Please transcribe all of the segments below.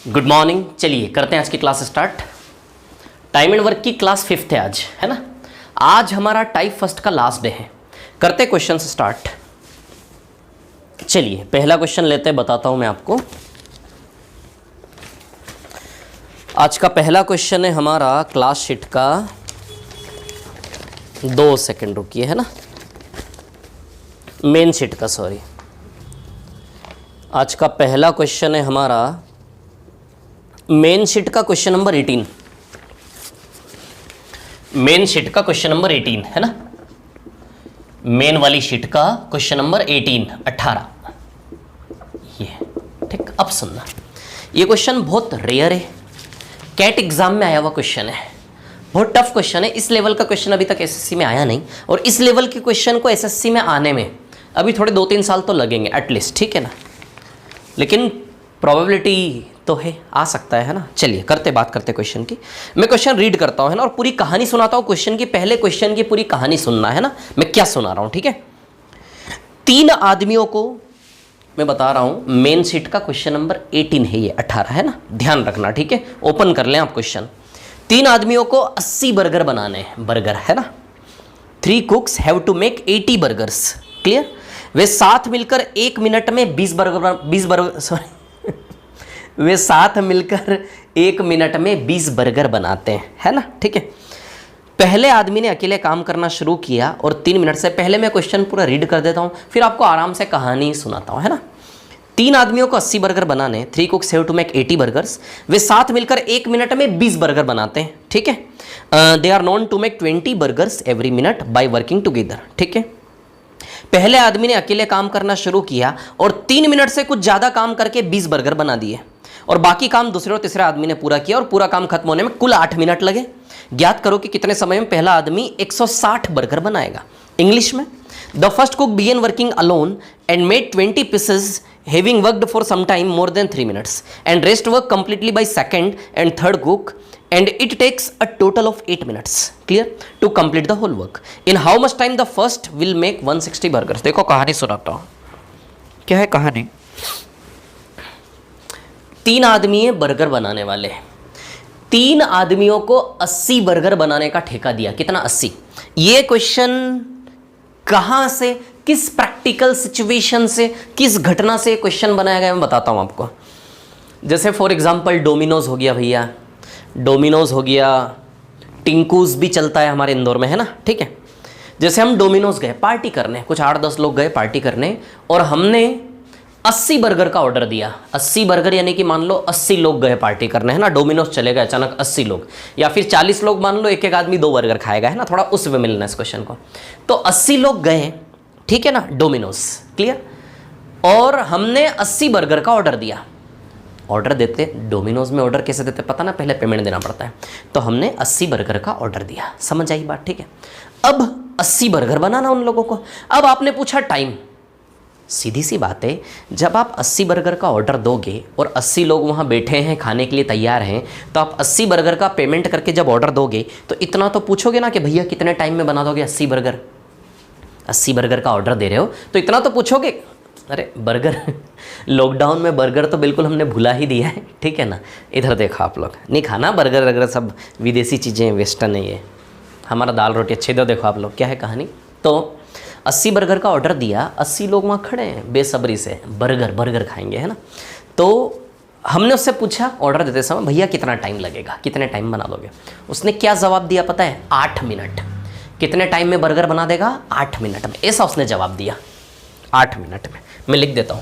Good morning. चलिए करते हैं आज की class start. Time and work की क्लास 5th है आज, है ना। आज हमारा टाइप फर्स्ट का लास्ट डे है। करते क्वेश्चन स्टार्ट। चलिए पहला क्वेश्चन लेते हैं, बताता हूं मैं आपको। आज का पहला क्वेश्चन है हमारा क्लास शीट का, 2 सेकंड रुकिए, है ना, मेन शीट का, सॉरी। आज का पहला क्वेश्चन है हमारा मेन शीट का क्वेश्चन नंबर 18। मेन शीट का क्वेश्चन नंबर 18 है ना, मेन वाली शीट का क्वेश्चन नंबर 18। ये ठीक। अब सुनना, ये क्वेश्चन बहुत रेयर है, कैट एग्जाम में आया हुआ क्वेश्चन है, बहुत टफ क्वेश्चन है। इस लेवल का क्वेश्चन अभी तक एसएससी में आया नहीं, और इस लेवल के क्वेश्चन को एसएससी में आने में अभी थोड़े 2-3 साल तो लगेंगे एटलीस्ट, ठीक है ना, लेकिन प्रोबेबिलिटी तो है, आ सकता है ना। चलिए करते बात करते क्वेश्चन की। मैं क्वेश्चन रीड करता हूं, है ना, और पूरी कहानी सुनाता हूं क्वेश्चन की। पहले क्वेश्चन की पूरी कहानी सुनना है ना, मैं क्या सुना रहा हूं, ठीक है। 3 आदमियों को मैं बता रहा हूं, मेन शीट का क्वेश्चन नंबर 18 है, ये 18 है ना, ध्यान रखना, ठीक है। ओपन कर लें आप क्वेश्चन। 3 आदमियों को 80 बर्गर बनाने हैं, बर्गर है ना। 3 cooks have to make 80 burgers, clear. वे साथ मिलकर 1 मिनट में 20 बर्गर बनाते हैं, है ना, ठीक है। पहले आदमी ने अकेले काम करना शुरू किया और 3 मिनट से पहले मैं क्वेश्चन पूरा रीड कर देता हूं, फिर आपको आराम से कहानी सुनाता हूं, है ना। 3 आदमियों को 80 बर्गर बनाने, 3 cooks have to make 80 burgers. वे साथ मिलकर 1 मिनट में 20 बर्गर बनाते हैं, ठीक है। They are known to make 20 burgers every minute by working together, ठीक है। पहले आदमी ने अकेले काम करना शुरू किया और 3 मिनट से कुछ ज़्यादा काम करके 20 बर्गर बना दिए, और बाकी काम दूसरे और तीसरे आदमी ने पूरा किया, और पूरा काम खत्म होने में कुल 8 मिनट लगे। ज्ञात करो कि कितने समय में पहला आदमी 160 बर्गर बनाएगा। इंग्लिश में, the first cook began working alone and made 20 pieces having worked for some time more than 3 minutes and rest work completely by second and third cook and it takes a total of 8 minutes, clear, to complete the whole work. In how much time the first will make 160 burgers? देखो कहानी सुनाता हूँ, क्या है कहानी। 3 आदमी है burger बनाने वाले। 3 आदमियों को 80 बर्गर बनाने का ठेका दिया। कितना? 80। ये क्वेश्चन कहाँ से, किस प्रैक्टिकल सिचुएशन से, किस घटना से क्वेश्चन बनाया गया, मैं बताता हूँ आपको। जैसे फॉर एग्जाम्पल डोमिनोज हो गया भैया, डोमिनोज हो गया, टिंकूज भी चलता है हमारे इंदौर में, है ना, ठीक है। जैसे हम डोमिनोज गए पार्टी करने, कुछ 8-10 लोग गए पार्टी करने, और हमने 80 बर्गर का ऑर्डर दिया। 80 बर्गर यानी कि मान लो 80 लोग गए पार्टी करने, है ना। डोमिनोज चले गए अचानक 80 लोग, या फिर 40 लोग, मान लो एक आदमी 2 बर्गर खाएगा, है ना, थोड़ा उस वे मिलना इस क्वेश्चन को। तो 80 लोग गए, ठीक है ना, डोमिनोज, क्लियर। और हमने 80 बर्गर का ऑर्डर दिया। ऑर्डर देते, डोमिनोज में ऑर्डर कैसे देते पता ना, पहले पेमेंट देना पड़ता है। तो हमने 80 बर्गर का ऑर्डर दिया, समझ आई बात, ठीक है। अब 80 बर्गर बनाना उन लोगों को। अब आपने पूछा टाइम। सीधी सी बात है, जब आप 80 बर्गर का ऑर्डर दोगे और 80 लोग वहाँ बैठे हैं, खाने के लिए तैयार हैं, तो आप 80 बर्गर का पेमेंट करके जब ऑर्डर दोगे तो इतना तो पूछोगे ना कि भैया कितने टाइम में बना दोगे 80 बर्गर। 80 बर्गर का ऑर्डर दे रहे हो तो इतना तो पूछोगे। अरे बर्गर लॉकडाउन में बर्गर तो बिल्कुल हमने भुला ही दिया है, ठीक है ना। इधर देखो आप लोग, नहीं खाना बर्गर वगैरह, सब विदेशी चीज़ें, वेस्टर्न है ये, हमारा दाल रोटी अच्छे। इधर देखो आप लोग, क्या है कहानी। तो 80 बर्गर का ऑर्डर दिया, 80 लोग वहाँ खड़े हैं बेसब्री से, बर्गर खाएंगे, है ना। तो हमने उससे पूछा ऑर्डर देते समय, भैया कितना टाइम लगेगा, कितने टाइम बना दोगे। उसने क्या जवाब दिया पता है? 8 मिनट। कितने टाइम में बर्गर बना देगा? 8 मिनट में, ऐसा उसने जवाब दिया, 8 मिनट में। मैं लिख देता हूं,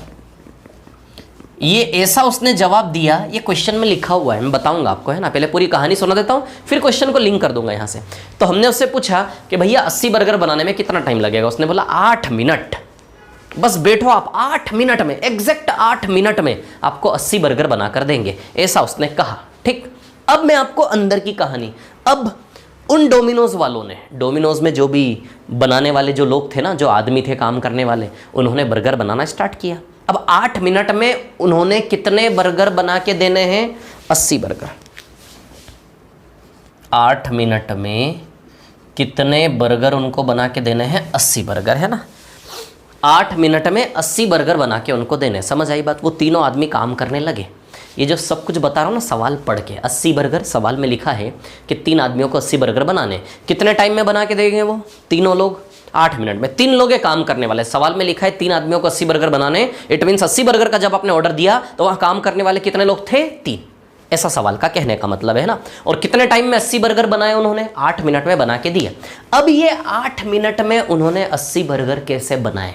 ये ऐसा उसने जवाब दिया, ये क्वेश्चन में लिखा हुआ है, मैं बताऊंगा आपको, है ना। पहले पूरी कहानी सुना देता हूं, फिर क्वेश्चन को लिंक कर दूंगा यहां से। तो हमने उससे पूछा कि भैया 80 बर्गर बनाने में कितना टाइम लगेगा। उसने बोला 8 मिनट। बस बैठो आप, 8 मिनट में, एग्जैक्ट 8 मिनट में आपको 80 बर्गर बना कर देंगे, ऐसा उसने कहा, ठीक। अब मैं आपको अंदर की कहानी, अब उन डोमिनोज वालों ने, डोमिनोज में जो भी बनाने वाले जो लोग थे ना, जो आदमी थे काम करने वाले, उन्होंने बर्गर बनाना स्टार्ट किया। अब 8 मिनट में उन्होंने कितने बर्गर बना के देने हैं? 80 बर्गर। 8 मिनट में कितने बर्गर उनको बना के देने हैं? 80 बर्गर, है ना। 8 मिनट में 80 बर्गर बना के उनको देने, समझ आई बात। वो तीनों आदमी काम करने लगे। ये जो सब कुछ बता रहा हूँ ना सवाल पढ़ के, 80 बर्गर सवाल में लिखा है कि 3 आदमियों को 80 बर्गर बनाने, कितने टाइम में बना के देंगे वो तीनों लोग? 8 मिनट में। 3 लोग ये काम करने वाले, सवाल में लिखा है 3 आदमियों को 80 बर्गर बनाने, इट मीन्स 80 बर्गर का जब आपने ऑर्डर दिया तो वहां काम करने वाले कितने लोग थे? 3। ऐसा सवाल का कहने का मतलब है ना। और कितने टाइम में 80 बर्गर बनाए उन्होंने? 8 मिनट में बना के दिए। अब ये 8 मिनट में उन्होंने 80 बर्गर कैसे बनाए?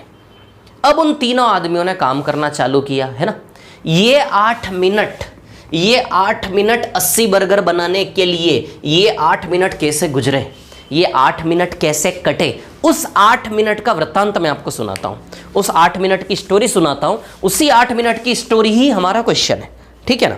अब उन तीनों आदमियों ने काम करना चालू किया, है ना। ये 8 मिनट 80 बर्गर बनाने के लिए ये 8 मिनट कैसे गुजरे, ये 8 मिनट कैसे कटे, उस 8 मिनट का वृत्तांत मैं आपको सुनाता हूं, उस 8 मिनट की स्टोरी सुनाता हूं। उसी 8 मिनट की स्टोरी ही हमारा क्वेश्चन है, ठीक है ना।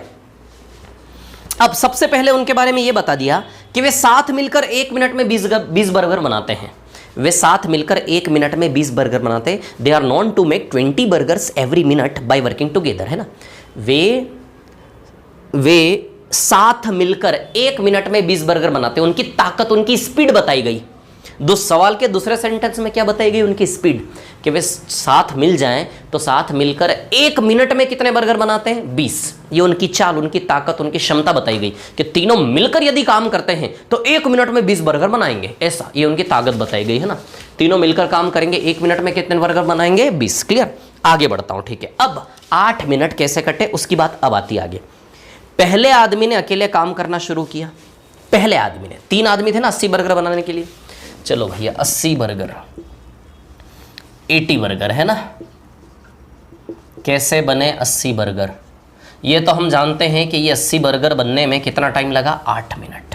अब सबसे पहले उनके बारे में यह बता दिया कि वे साथ मिलकर 1 मिनट में 20 बर्गर बनाते हैं। वे साथ मिलकर 1 मिनट में 20 बर्गर बनाते हैं। They are known to make 20 burgers every minute by working together, है ना। वे साथ मिलकर 1 मिनट में 20 बर्गर बनाते हैं। उनकी ताकत, उनकी स्पीड बताई गई। सवाल के दूसरे सेंटेंस में क्या बताई गई? उनकी स्पीड, कि वे साथ मिल जाएं तो साथ मिलकर 1 मिनट में कितने बर्गर बनाते हैं? 20। ये उनकी चाल, उनकी ताकत, उनकी क्षमता बताई गई कि तीनों मिलकर यदि काम करते हैं तो 1 मिनट में 20 बर्गर बनाएंगे, ऐसा ये उनकी ताकत बताई गई, है ना। तीनों मिलकर काम करेंगे, 1 मिनट में कितने बर्गर बनाएंगे? 20। क्लियर? आगे बढ़ता हूं, ठीक है। अब 8 मिनट कैसे कटे उसकी बात अब आती आगे। पहले आदमी ने अकेले काम करना शुरू किया। पहले आदमी ने, 3 आदमी थे ना 80 बर्गर बनाने के लिए। चलो भैया 80 बर्गर, 80 बर्गर, है ना। कैसे बने 80 बर्गर? ये तो हम जानते हैं कि ये 80 बर्गर बनने में कितना टाइम लगा? 8 minute.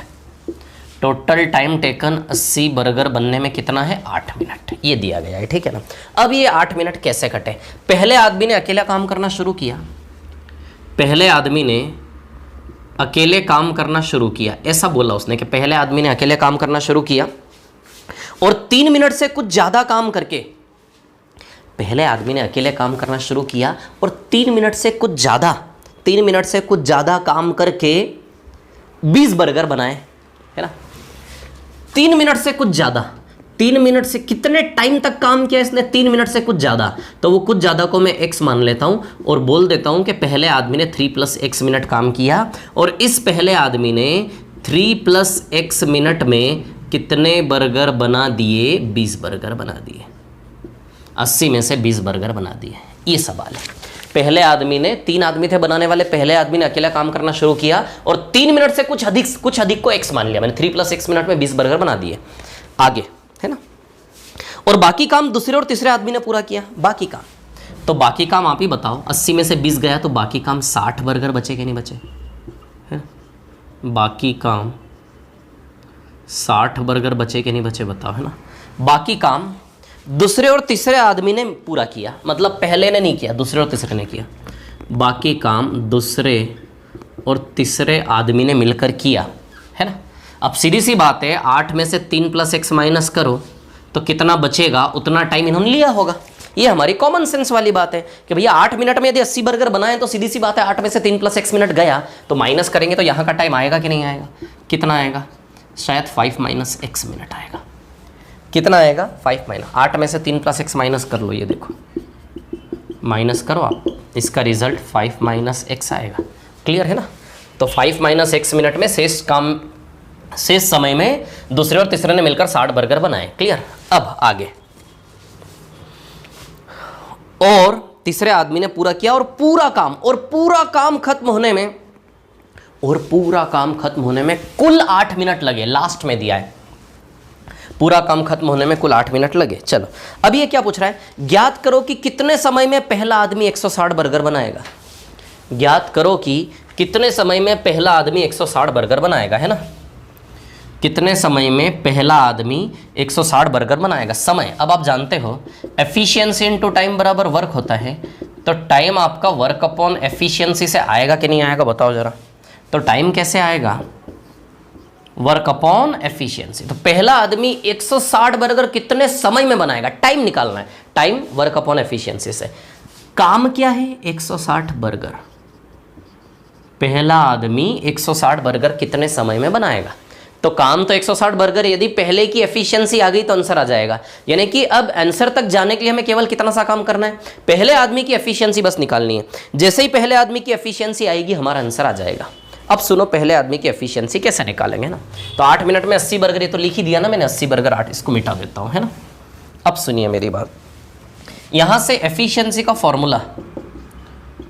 Total time taken 80 burger बनने में कितना है? 8 मिनट। ये दिया गया है, ठीक है ना। अब ये 8 मिनट कैसे कटे? पहले आदमी ने अकेला काम करना शुरू किया। पहले आदमी ने अकेले काम करना शुरू किया, ऐसा बोला उसने कि पहले आदमी ने अकेले काम करना शुरू किया और 3 मिनट से कुछ ज़्यादा काम करके, पहले आदमी ने अकेले काम करना शुरू किया और 3 मिनट से कुछ ज़्यादा काम करके 20 बर्गर बनाए, है ना। 3 मिनट से कुछ ज़्यादा, 3 मिनट से कितने टाइम तक काम किया इसने? 3 मिनट से कुछ ज़्यादा। तो वो कुछ ज़्यादा को मैं x मान लेता हूँ और बोल देता हूँ कि पहले आदमी ने 3 + x मिनट काम किया और इस पहले आदमी ने 3 + x मिनट में कितने बर्गर बना दिए? 20 बर्गर बना दिए। 80 में से 20 बर्गर बना दिए, ये सवाल है। पहले आदमी ने, 3 आदमी थे बनाने वाले, पहले आदमी ने अकेला काम करना शुरू किया और 3 मिनट से कुछ अधिक को x मान लिया मैंने। 3 + x मिनट में 20 बर्गर बना दिए। आगे, है ना। और बाकी काम दूसरे और तीसरे आदमी ने पूरा किया। बाकी काम, तो बाकी काम आप ही बताओ। 80 में से 20 गया तो बाकी काम 60 बर्गर बचे कि नहीं बचे? है बाकी काम 60 बर्गर बचे कि नहीं बचे? बताओ, है ना। बाकी काम दूसरे और तीसरे आदमी ने पूरा किया, मतलब पहले ने नहीं किया, दूसरे और तीसरे ने किया। बाकी काम दूसरे और तीसरे आदमी ने मिलकर किया, है ना। अब सीधी सी बात है, 8 में से 3 + x माइनस करो तो कितना बचेगा? उतना टाइम इन्होंने लिया होगा। ये हमारी कॉमन सेंस वाली बात है कि भैया 8 मिनट में यदि 80 बर्गर बनाए तो सीधी सी बात है 8 में से 3 + x मिनट गया तो माइनस करेंगे तो यहाँ का टाइम आएगा कि नहीं आएगा? कितना आएगा? शायद 5 - x मिनट आएगा। कितना आएगा? 5 - 8 में से 3 + x माइनस कर लो, ये देखो माइनस करो आप, इसका रिजल्ट 5 - x आएगा। क्लियर है ना। तो 5 - x मिनट में शेष समय में दूसरे और तीसरे ने मिलकर 60 बर्गर बनाए। क्लियर। अब आगे, और तीसरे आदमी ने पूरा किया और पूरा काम खत्म होने में कुल 8 मिनट लगे। लास्ट में दिया है पूरा काम खत्म होने में कुल 8 मिनट लगे। चलो अब ये क्या पूछ रहा है? ज्ञात करो कि कितने समय में पहला आदमी 160 बर्गर बनाएगा। ज्ञात करो कि कितने समय में पहला आदमी 160 बर्गर बनाएगा, है ना। कितने समय में पहला आदमी 160 बर्गर बनाएगा? समय, अब आप जानते हो एफिशिएंसी इनटू टाइम बराबर वर्क होता है, तो टाइम आपका वर्क अपॉन एफिशिएंसी से आएगा कि नहीं आएगा? बताओ जरा। तो टाइम कैसे आएगा? Work upon efficiency. तो पहला आदमी 160 बर्गर कितने समय में बनाएगा? टाइम निकालना है, टाइम वर्क अपॉन एफिशिएंसी से। काम क्या है? 160 बर्गर। पहला आदमी 160 बर्गर कितने समय में बनाएगा? तो काम तो 160 बर्गर, यदि पहले की एफिशिएंसी आ गई तो आंसर आ जाएगा। यानी कि अब आंसर तक जाने के लिए हमें केवल कितना सा काम करना है, पहले आदमी की एफिशिएंसी बस निकालनी है। जैसे ही पहले आदमी की एफिशिएंसी आएगी हमारा आंसर आ जाएगा। अब सुनो पहले आदमी की एफिशिएंसी कैसे निकालेंगे ना। तो 8 मिनट में 80 बर्गर, ये तो लिख ही दिया ना मैंने, 80 बर्गर 8, इसको मिटा देता हूँ, है ना। अब सुनिए मेरी बात, यहां से एफिशिएंसी का फॉर्मूला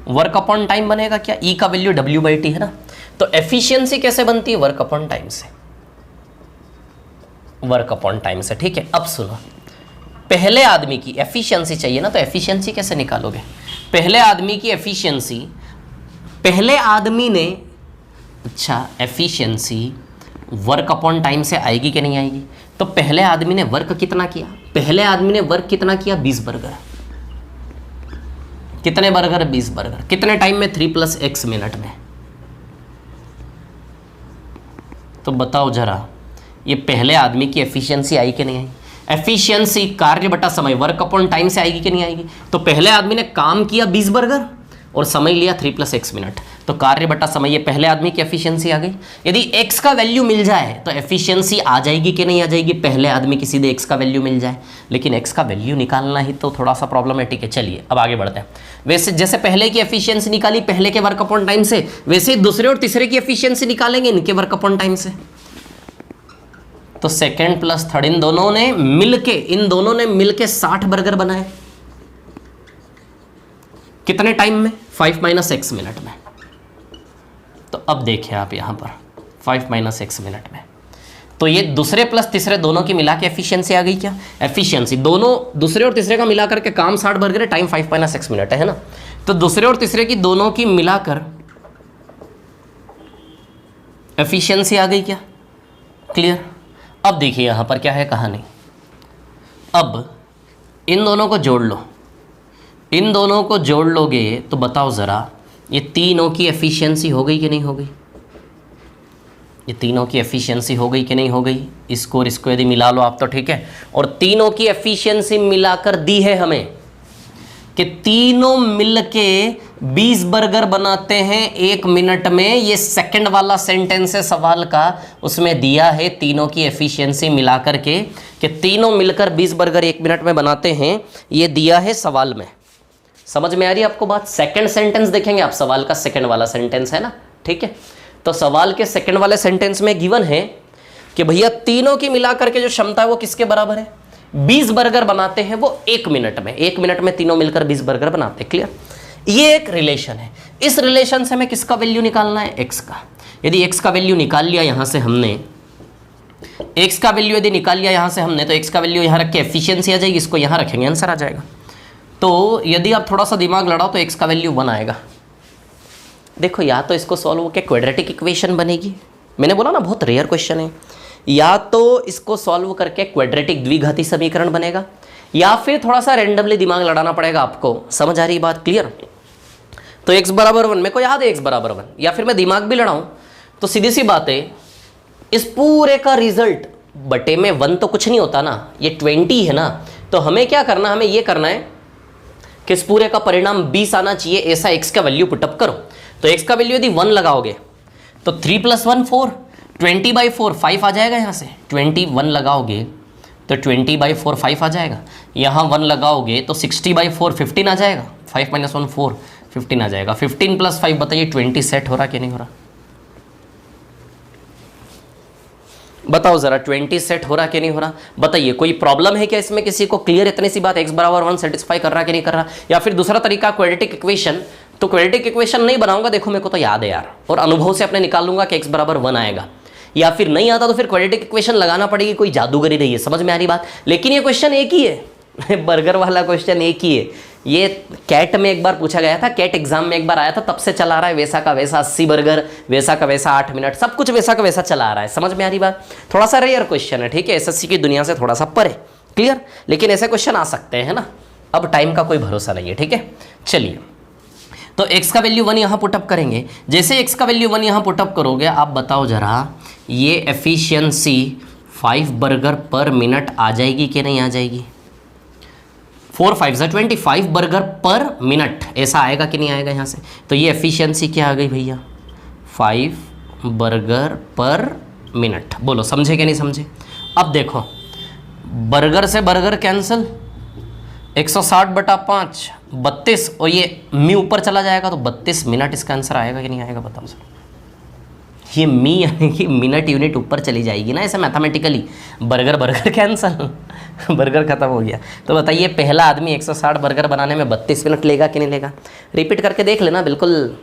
वर्क अपॉन टाइम बनेगा क्या, ई का वैल्यू W/T है ना। तो एफिशिएंसी कैसे बनती है, वर्क अपॉन टाइम से, वर्क अपॉन टाइम से, ठीक है। अब सुनो, पहले आदमी की एफिशिएंसी चाहिए ना, तो एफिशिएंसी कैसे निकालोगे, पहले आदमी की एफिशिएंसी, पहले आदमी ने, अच्छा एफिशिएंसी वर्क अपॉन टाइम से आएगी कि नहीं आएगी। तो पहले आदमी ने वर्क कितना किया, पहले आदमी ने वर्क कितना किया, 20 बर्गर। कितने बर्गर, 20 बर्गर। कितने टाइम में, 3 + x मिनट में। तो बताओ जरा, ये पहले आदमी की एफिशिएंसी आई कि नहीं आई। एफिशिएंसी कार्य बटा समय, वर्क अपॉन टाइम से आएगी कि नहीं आएगी। तो पहले आदमी ने काम किया 20 बर्गर और समय लिया 3 + x मिनट, तो कार्य बटा समय, ये पहले आदमी की एफिशिएंसी आ गई। यदि x का वैल्यू मिल जाए तो एफिशिएंसी आ जाएगी कि नहीं आ जाएगी, पहले आदमी की सीधे x का वैल्यू मिल जाए। लेकिन x का वैल्यू निकालना ही तो थोड़ा सा प्रॉब्लमेटिक है। चलिए अब आगे बढ़ते हैं। वैसे जैसे पहले की एफिशिएंसी निकाली पहले के वर्क अपॉन टाइम से, वैसे ही दूसरे और तीसरे की एफिशिएंसी निकालेंगे इनके वर्क अपॉन टाइम से। तो सेकेंड प्लस थर्ड, इन दोनों ने मिलके 60 बर्गर बनाए। कितने टाइम में, 5 - x मिनट में। तो अब देखिए आप यहां पर 5 - x मिनट में, तो ये दूसरे प्लस तीसरे दोनों की मिला के एफिशिएंसी आ गई क्या, एफिशिएंसी दोनों दूसरे और तीसरे का मिलाकर के काम 60 बर्गर है, टाइम 5 - x मिनट है ना। तो दूसरे और तीसरे की दोनों की मिलाकर एफिशिएंसी आ गई क्या, क्लियर। अब देखिए यहां पर क्या है कहानी, अब इन दोनों को जोड़ लो, इन दोनों को जोड़ लोगे तो बताओ ज़रा, ये तीनों की एफिशिएंसी हो गई कि नहीं हो गई, ये तीनों की एफिशिएंसी हो गई कि नहीं हो गई। इसको और इसको यदि मिला लो आप तो ठीक है। और तीनों की एफिशिएंसी मिलाकर दी है हमें कि तीनों मिलके 20 बर्गर बनाते हैं 1 मिनट में। ये सेकंड वाला सेंटेंस है सवाल का, उसमें दिया है तीनों की एफिशिएंसी मिलाकर के कि तीनों मिलकर 20 बर्गर 1 मिनट में बनाते हैं, ये दिया है सवाल में। समझ में आ रही है आपको बात। सेकंड सेंटेंस देखेंगे आप, सवाल का सेकंड वाला सेंटेंस है ना, ठीक है। तो सवाल के सेकंड वाले सेंटेंस में गिवन है कि भैया तीनों की मिलाकर के जो क्षमता है वो किसके बराबर है, 20 बर्गर बनाते हैं वो 1 मिनट में। 1 मिनट में तीनों मिलकर 20 बर्गर बनाते हैं, क्लियर। ये एक रिलेशन है। इस रिलेशन से हमें किसका वैल्यू निकालना है, x का। यदि x का वैल्यू निकाल लिया यहां से हमने, x का वैल्यू यदि निकाल लिया यहां से हमने, तो x का वैल्यू यहां रख के एफिशिएंसी आ जाएगी, इसको यहां रखेंगे आंसर आ जाएगा। तो यदि आप थोड़ा सा दिमाग लड़ाओ तो x का वैल्यू 1 आएगा। देखो या तो इसको सॉल्व होकर क्वाड्रेटिक इक्वेशन बनेगी, मैंने बोला ना बहुत रेयर क्वेश्चन है, या तो इसको सॉल्व करके क्वाड्रेटिक द्विघाती समीकरण बनेगा, या फिर थोड़ा सा रेंडमली दिमाग लड़ाना पड़ेगा आपको। समझ आ रही बात, क्लियर। तो x = 1, मेरे को याद है x = 1, या फिर मैं दिमाग भी लड़ाऊं तो सीधी सी बात है, इस पूरे का रिजल्ट बटे में 1 तो कुछ नहीं होता ना, ये 20 है ना। तो हमें क्या करना, हमें ये करना है कि इस पूरे का परिणाम 20 आना चाहिए, ऐसा x का वैल्यू पुटअप करो। तो x का वैल्यू यदि 1 लगाओगे तो 3 + 1 4, 20/4 5 आ जाएगा। यहाँ से 21 लगाओगे तो 20/4 5 आ जाएगा। यहाँ 1 लगाओगे तो 60/4 15 आ जाएगा। 5 - 1 4, 15 आ जाएगा। 15 + 5 बताइए 20 सेट हो रहा कि नहीं हो रहा, बताओ जरा 20 सेट हो रहा कि नहीं हो रहा, बताइए। कोई प्रॉब्लम है क्या इसमें किसी को, क्लियर इतनी सी बात, x = 1 सेटिस्फाई कर रहा कि नहीं कर रहा। या फिर दूसरा तरीका क्वाड्रेटिक इक्वेशन, तो क्वाड्रेटिक इक्वेशन नहीं बनाऊंगा, देखो मेरे को तो याद है यार, और अनुभव से अपने निकाल लूंगा कि x = 1 आएगा। या फिर नहीं आता तो फिर क्वाड्रेटिक इक्वेशन लगाना पड़ेगी, कोई जादूगरी नहीं है। समझ में आ रही बात। लेकिन ये क्वेश्चन एक ही है बर्गर वाला क्वेश्चन एक ही है। ये कैट में एक बार पूछा गया था, कैट एग्जाम में एक बार आया था, तब से चला रहा है वैसा का वैसा 80 बर्गर, वैसा का वैसा 8 मिनट, सब कुछ वैसा का वैसा चला रहा है। समझ में आ रही बात। थोड़ा सा रेयर क्वेश्चन है, ठीक है, एसएससी की दुनिया से थोड़ा सा परे, क्लियर। लेकिन ऐसे क्वेश्चन आ सकते हैं ना, अब टाइम का कोई भरोसा नहीं है, ठीक है। चलिए, तो x का वैल्यू 1 यहाँ पुटअप करेंगे। जैसे x का वैल्यू 1 यहाँ पुटअप करोगे, आप बताओ जरा ये एफिशिएंसी 5 बर्गर पर मिनट आ जाएगी कि नहीं आ जाएगी। 4 × 5 = 25 बर्गर पर मिनट, ऐसा आएगा कि नहीं आएगा यहाँ से। तो ये एफिशिएंसी क्या आ गई भैया, 5 बर्गर पर मिनट। बोलो समझे कि नहीं समझे। अब देखो बर्गर से बर्गर कैंसिल, 160/5 32, और ये मी ऊपर चला जाएगा तो 32 मिनट इसका आंसर आएगा कि नहीं आएगा बताओ सर। ये मी यानी कि मिनट यूनिट ऊपर चली जाएगी ना ऐसे mathematically. Burger burger cancel burger खत्म हो गया। तो बताइए पहला आदमी 160 बर्गर बनाने में 32 मिनट लेगा कि नहीं लेगा। रिपीट करके देख लेना, बिल्कुल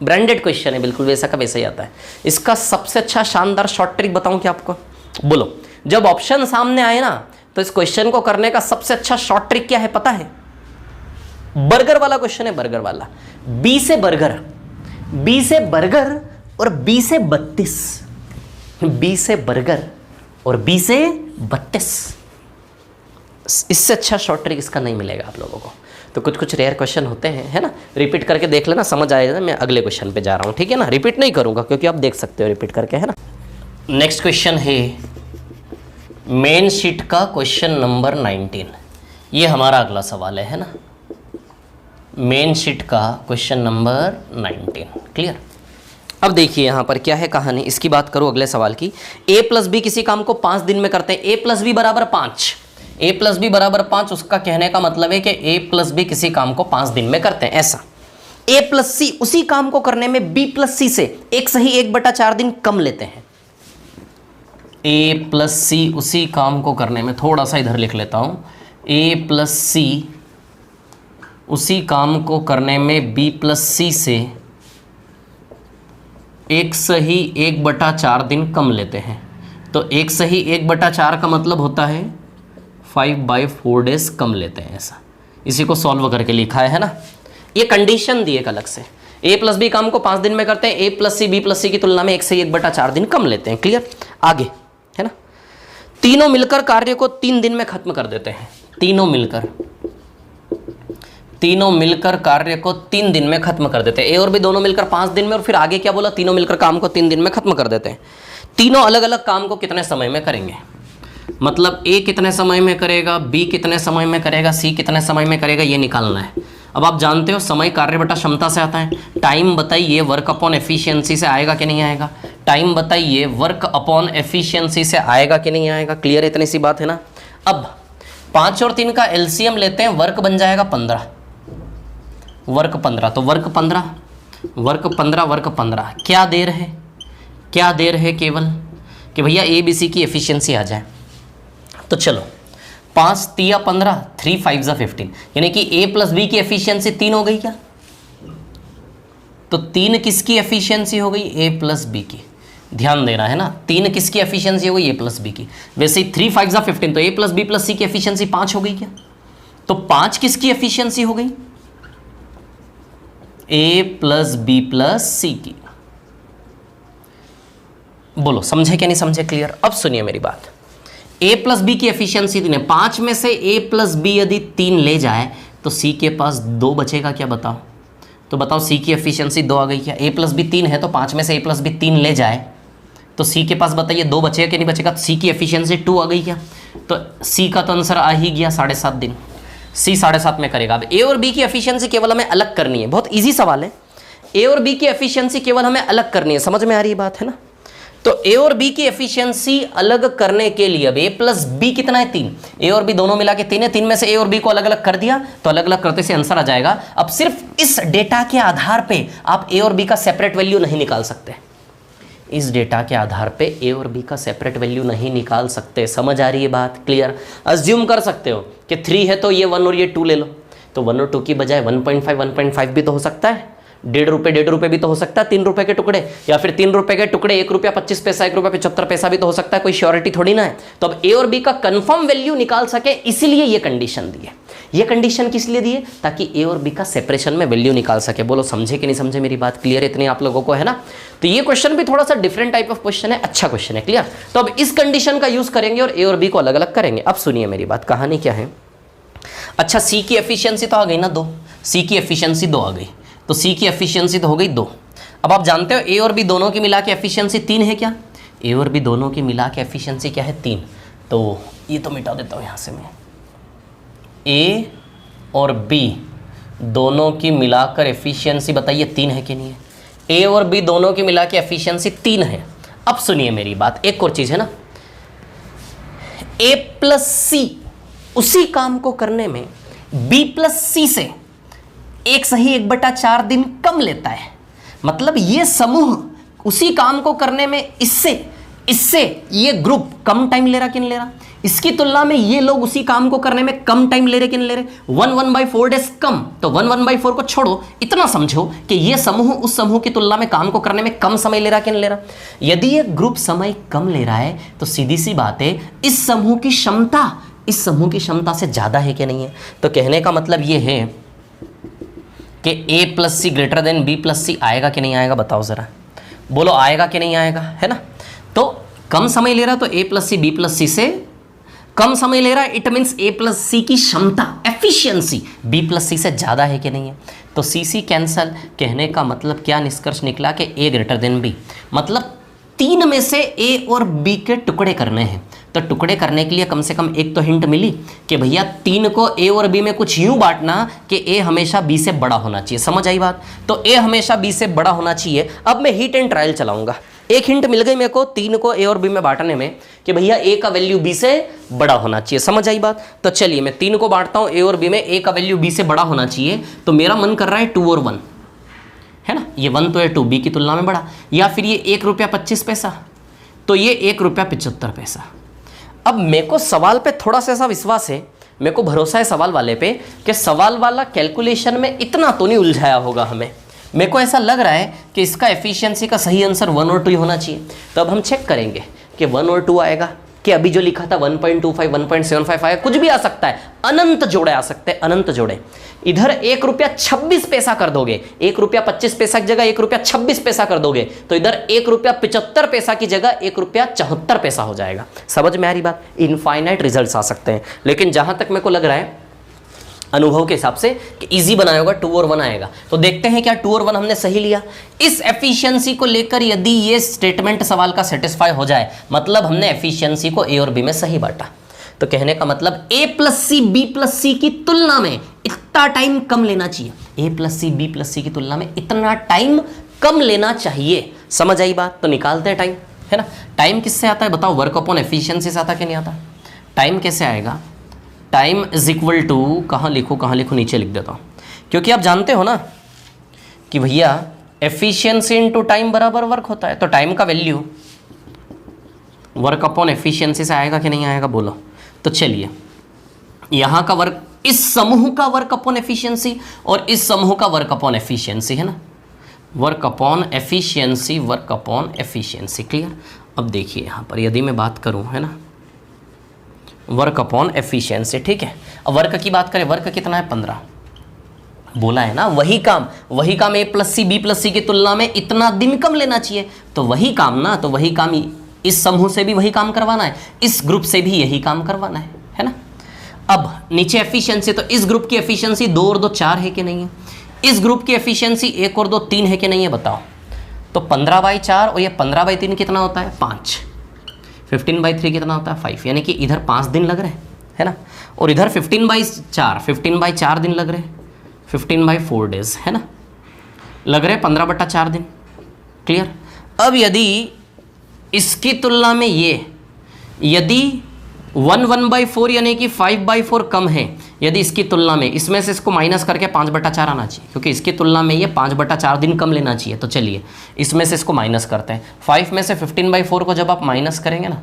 ब्रांडेड क्वेश्चन है, बिल्कुल वैसा का वैसा ही आता है। इसका सबसे अच्छा शानदार शॉर्ट ट्रिक बताऊं क्या आपको। बोलो जब ऑप्शन सामने आए ना तो इस क्वेश्चन को करने का सबसे अच्छा शॉर्ट ट्रिक क्या है पता है। बर्गर वाला क्वेश्चन है, बर्गर वाला, बी से बर्गर, बी से बर्गर और बी से 32, बी से बर्गर और बी से 32। इससे अच्छा शॉर्ट ट्रिक इसका नहीं मिलेगा आप लोगों को। तो कुछ कुछ रेयर क्वेश्चन होते हैं, है ना। रिपीट करके देख लेना, समझ आएगा। मैं अगले क्वेश्चन पे जा रहा हूँ, ठीक है ना। रिपीट नहीं करूँगा क्योंकि आप देख सकते हो रिपीट करके, है ना। नेक्स्ट क्वेश्चन है मेन शीट का क्वेश्चन नंबर 19। ये हमारा अगला सवाल है ना। मेन शीट का क्वेश्चन नंबर 19 क्लियर। अब देखिए यहाँ पर क्या है कहानी, इसकी बात करूँ अगले सवाल की। a प्लस बी किसी काम को 5 दिन में करते हैं। a प्लस बी बराबर 5, a प्लस बी बराबर 5, उसका कहने का मतलब है कि a प्लस बी किसी काम को 5 दिन में करते हैं ऐसा। a प्लस सी उसी काम को करने में b प्लस सी से एक सही 1/4 दिन कम लेते हैं। a प्लस सी उसी काम को करने में, थोड़ा सा इधर लिख लेता हूँ, a प्लस सी उसी काम को करने में b प्लस सी से एक सही 1/4 दिन कम लेते हैं। तो एक सही 1/4 का मतलब होता है 5/4 डेज कम लेते हैं ऐसा। इसी को सॉल्व करके लिखा है ना। ये कंडीशन दी एक अलग से, a प्लस बी काम को 5 दिन में करते हैं, a plus c b plus c की तुलना में एक सही 1/4 दिन कम लेते हैं। क्लियर। आगे है ना। तीनों मिलकर कार्य को 3 दिन में खत्म कर देते हैं। तीनों मिलकर कार्य को 3 दिन में खत्म कर देते हैं। ए और बी दोनों मिलकर 5 दिन में, और फिर आगे क्या बोला, तीनों मिलकर काम को 3 दिन में खत्म कर देते हैं। तीनों अलग अलग काम को कितने समय में करेंगे, मतलब ए कितने समय में करेगा, बी कितने समय में करेगा, सी कितने समय में करेगा, ये निकालना है। अब आप जानते हो समय कार्य बटा क्षमता से आता है। टाइम बताइए वर्क अपॉन एफिशिएंसी से आएगा कि नहीं आएगा। टाइम बताइए वर्क अपॉन एफिशिएंसी से आएगा कि नहीं आएगा। क्लियर है, इतनी सी बात है ना। अब 5 और 3 का एलसीएम लेते हैं, वर्क बन जाएगा 15, वर्क 15, तो वर्क 15 वर्क 15 वर्क 15। क्या देर है, क्या देर है केवल कि भैया ए बी सी की एफिशिएंसी आ जाए। तो चलो 5 3 15, 3 5 15, यानी कि ए प्लस बी की एफिशिएंसी 3 हो गई क्या। तो 3 किसकी एफिशिएंसी हो गई, ए प्लस बी की। ध्यान देना है ना, 3 किसकी एफिशिएंसी हो गई, ए प्लस बी की। वैसे ही 3 5 15, तो ए प्लस बी प्लस सी की एफिशिएंसी 5 हो गई क्या। तो 5 किसकी एफिशिएंसी हो गई, ए प्लस बी प्लस सी की। बोलो समझे क्या नहीं समझे। क्लियर। अब सुनिए मेरी बात, ए प्लस बी की एफिशिएंसी 3 है। 5 में से ए प्लस बी यदि 3 ले जाए तो सी के पास 2 बचेगा क्या बताओ। तो बताओ सी की एफिशिएंसी 2 आ गई क्या। ए प्लस बी 3 है, तो 5 में से ए प्लस बी 3 ले जाए तो सी के पास बताइए 2 बचेगा कि नहीं बचेगा। सी की एफिशिएंसी 2 आ गई क्या। तो सी का तो आंसर आ ही गया 7.5 दिन। सी 7.5 में करेगा। अब ए और बी की एफिशिएंसी केवल हमें अलग करनी है, बहुत इजी सवाल है। ए और बी की एफिशिएंसी केवल हमें अलग करनी है, समझ में आ रही बात है ना। तो ए और बी की एफिशिएंसी अलग करने के लिए अब ए प्लस बी कितना है 3, ए और बी दोनों मिला के 3 है। 3 में से ए और बी को अलग अलग कर दिया तो अलग अलग करते से आंसर आ जाएगा। अब सिर्फ इस डेटा के आधार पे आप ए और बी का सेपरेट वैल्यू नहीं निकाल सकते। इस डेटा के आधार पे ए और बी का सेपरेट वैल्यू नहीं निकाल सकते। समझ आ रही है बात। क्लियर। अज्यूम कर सकते हो कि 3 है तो ये 1 और ये 2 ले लो, तो 1 और 2 की बजाय 1.5 भी तो हो सकता है। 1.5 रुपये भी तो हो सकता है 3 रुपये के टुकड़े, या फिर 3 रुपये के टुकड़े 1 रुपया 25 पैसा, 1 रुपया 75 पैसा भी तो हो सकता है। कोई श्योरिटी थोड़ी ना है। तो अब ए और बी का कंफर्म वैल्यू निकाल सके, इसीलिए ये कंडीशन दी है। ये कंडीशन किस लिए दी है, ताकि ए और बी का सेपरेशन में वैल्यू निकाल सके। बोलो समझे कि नहीं समझे मेरी बात। क्लियर है इतनी आप लोगों को, है ना। तो ये क्वेश्चन भी थोड़ा सा डिफरेंट टाइप ऑफ क्वेश्चन है, अच्छा क्वेश्चन है। क्लियर। तो अब इस कंडीशन का यूज करेंगे और ए और बी को अलग अलग करेंगे। अब सुनिए मेरी बात, कहानी क्या है। अच्छा सी की एफिशिएंसी तो आ गई ना 2, सी की एफिशिएंसी 2 आ गई, तो सी की एफिशिएंसी तो हो गई 2। अब आप जानते हो ए और बी दोनों की मिला के एफिशिएंसी 3 है क्या। ए और बी दोनों की मिला के एफिशिएंसी क्या है 3। तो ये तो मिटा देता हूँ यहाँ से मैं। ए और बी दोनों की मिलाकर एफिशिएंसी बताइए 3 है कि नहीं है। ए और बी दोनों की मिला के एफिशिएंसी 3 है। अब सुनिए मेरी बात, एक और चीज है ना, a प्लस सी उसी काम को करने में b प्लस सी से 1/4 दिन कम लेता है। मतलब ये समूह उसी काम को करने में इससे ये ग्रुप कम टाइम ले रहा कि नहीं ले रहा, इसकी तुलना में ये लोग उसी काम को करने में कम टाइम ले रहे कि नहीं ले रहे, 1/4 डेज कम। तो 1/4 को छोड़ो, इतना समझो कि ये समूह उस समूह की तुलना में काम को करने में कम समय ले रहा कि नहीं ले रहा। यदि ये ग्रुप समय कम ले रहा है तो सीधी सी बात है इस समूह की क्षमता से ज्यादा है कि नहीं है। तो कहने का मतलब ये है कि a plus c greater than b plus c आएगा कि नहीं आएगा, बताओ जरा, बोलो आएगा कि नहीं आएगा, है ना। तो कम समय ले रहा तो a plus c b plus c से कम समय ले रहा है, it means a plus c की क्षमता एफिशिएंसी b प्लस सी से ज़्यादा है कि नहीं है। तो C कैंसल। कहने का मतलब क्या निष्कर्ष निकला कि a ग्रेटर देन b, मतलब 3 में से a और b के टुकड़े करने हैं। तो टुकड़े करने के लिए कम से कम एक तो हिंट मिली कि भैया 3 को a और b में कुछ यूं बांटना कि a हमेशा b से बड़ा होना चाहिए। समझ आई बात। तो a हमेशा b से बड़ा होना चाहिए। अब मैं हीट एंड ट्रायल चलाऊंगा। एक हिंट मिल गई मेरे को 3 को a और b में बांटने में कि भैया a का वैल्यू b से बड़ा होना चाहिए। समझ आई बात। तो चलिए मैं 3 को बांटता हूँ a और b में, a का वैल्यू b से बड़ा होना चाहिए। तो मेरा मन कर रहा है 2 और 1, है ना, ये 1 तो है 2 b की तुलना में बड़ा, या फिर ये 1 रुपया 25 पैसा, तो ये 1 रुपया 75 पैसा। अब मेरे को सवाल पे थोड़ा सा ऐसा विश्वास है, मेरे को भरोसा है सवाल वाले पे कि सवाल वाला कैलकुलेशन में इतना तो नहीं उलझाया होगा हमें। मेरे को ऐसा लग रहा है कि इसका एफिशिएंसी का सही आंसर 1 और 2 होना चाहिए। तो अब हम चेक करेंगे कि 1 और 2 आएगा कि अभी जो लिखा था 1.25 1.75 आएगा, कुछ भी आ सकता है, अनंत जोड़े आ सकते हैं, अनंत जोड़े। इधर 1 रुपया 26 पैसा कर दोगे, 1 रुपया 25 पैसा की जगह 1 रुपया 26 पैसा कर दोगे, तो इधर 1 रुपया 75 पैसा की जगह 1 रुपया 74 पैसा हो जाएगा। समझ में आ रही बात। इनफाइनाइट रिजल्ट्स आ सकते हैं, लेकिन जहां तक मेरे को लग रहा है अनुभव के हिसाब से कि इजी बनाया होगा, 2 और 1 आएगा। तो देखते हैं क्या 2 और 1 हमने सही लिया। इस एफिशिएंसी को लेकर यदि ये स्टेटमेंट सवाल का सेटिस्फाई हो जाए, मतलब हमने एफिशिएंसी को a और b में सही बांटा। तो कहने का मतलब a plus c b plus c की तुलना में इतना टाइम कम लेना चाहिए, a plus c b plus c की तुलना में इतना टाइम कम लेना चाहिए। समझ आई बात। तो निकालते हैं टाइम, है ना। टाइम किससे आता है बताओ, वर्क अपॉन एफिशिएंसी से आता कि नहीं आता। टाइम कैसे आएगा, टाइम इज इक्वल टू, कहाँ लिखूँ नीचे लिख देता हूँ, क्योंकि आप जानते हो ना कि भैया एफिशिएंसी इनटू टाइम बराबर वर्क होता है। तो टाइम का वैल्यू वर्क अपॉन एफिशिएंसी से आएगा कि नहीं आएगा, बोलो। तो चलिए यहाँ का वर्क, इस समूह का वर्क अपॉन एफिशिएंसी और इस समूह का वर्क अपॉन एफिशिएंसी, है ना, work upon efficiency, work upon efficiency. Clear. अब देखिए यहाँ पर यदि मैं बात करूँ, है ना, वर्क अपॉन एफिशिएंसी, ठीक है। अब वर्क की बात करें, वर्क कितना है 15 बोला है ना। वही काम a plus c b plus c की तुलना में इतना दिन कम लेना चाहिए। तो वही काम ना, तो वही काम इस समूह से भी वही काम करवाना है, इस ग्रुप से भी यही काम करवाना है ना। अब नीचे एफिशिएंसी, तो इस ग्रुप की एफिशिएंसी 2 और 2 4 है कि नहीं है, इस ग्रुप की एफिशिएंसी 1 और 2 3 है कि नहीं है, बताओ। तो 15/4 और ये 15/3 कितना होता है 5, 15/3 कितना होता है 5, यानी कि इधर 5 दिन लग रहे हैं, है ना, और इधर 15/4 दिन लग रहे हैं, 15/4 डेज, है ना, लग रहे 15/4 दिन। क्लियर। अब यदि इसकी तुलना में यदि 1/4 यानी कि 5/4 कम है, यदि इसकी तुलना में, इसमें से इसको माइनस करके 5/4 आना चाहिए, क्योंकि इसकी तुलना में ये 5/4 दिन कम लेना चाहिए। तो चलिए इसमें से इसको माइनस करते हैं। 5 में से 15/4 को जब आप माइनस करेंगे ना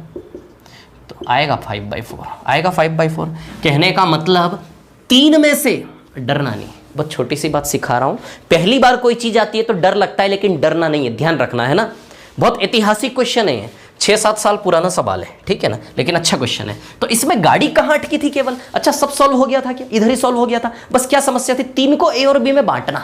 तो आएगा 5/4, आएगा 5/4। कहने का मतलब 3 में से, डरना नहीं, बहुत छोटी सी बात सिखा रहा हूँ। पहली बार कोई चीज़ आती है तो डर लगता है, लेकिन डरना नहीं है, ध्यान रखना, है ना। बहुत ऐतिहासिक क्वेश्चन है, 6-7 साल पुराना सवाल है, ठीक है ना, लेकिन अच्छा क्वेश्चन है। तो इसमें गाड़ी कहाँ अटकी थी केवल, अच्छा सब सॉल्व हो गया था क्या, इधर ही सॉल्व हो गया था। बस क्या समस्या थी, 3 को a और b में बांटना,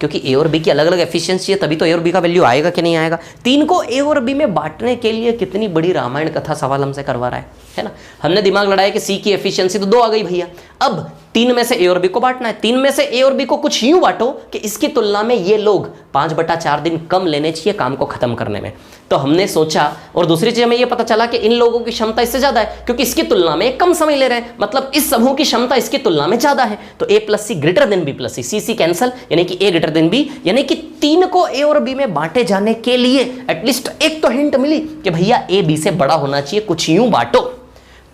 क्योंकि a और b की अलग अलग एफिशिएंसी है, तभी तो a और b का वैल्यू आएगा कि नहीं आएगा। 3 को a और b में बांटने के लिए कितनी बड़ी रामायण कथा सवाल हमसे करवा रहा है ना। हमने दिमाग लड़ाया कि c की एफिशिएंसी तो 2 आ गई भैया, अब 3 में से ए और बी को बांटना है। 3 में से ए और बी को कुछ यूं बांटो कि इसकी तुलना में ये लोग 5/4 दिन कम लेने चाहिए काम को खत्म करने में। तो हमने सोचा, और दूसरी चीज हमें ये पता चला कि इन लोगों की क्षमता इससे ज्यादा है क्योंकि इसकी तुलना में कम समय ले रहे हैं, मतलब इस समूह की क्षमता इसकी तुलना में ज्यादा है। तो ए plus c greater then B plus सी, सी सी कैंसल, यानी कि ए ग्रेटर देन बी, यानी कि 3 को ए और बी में बांटे जाने के लिए एटलीस्ट एक तो हिंट मिली कि भैया ए बी से बड़ा होना चाहिए, कुछ यूं बांटो।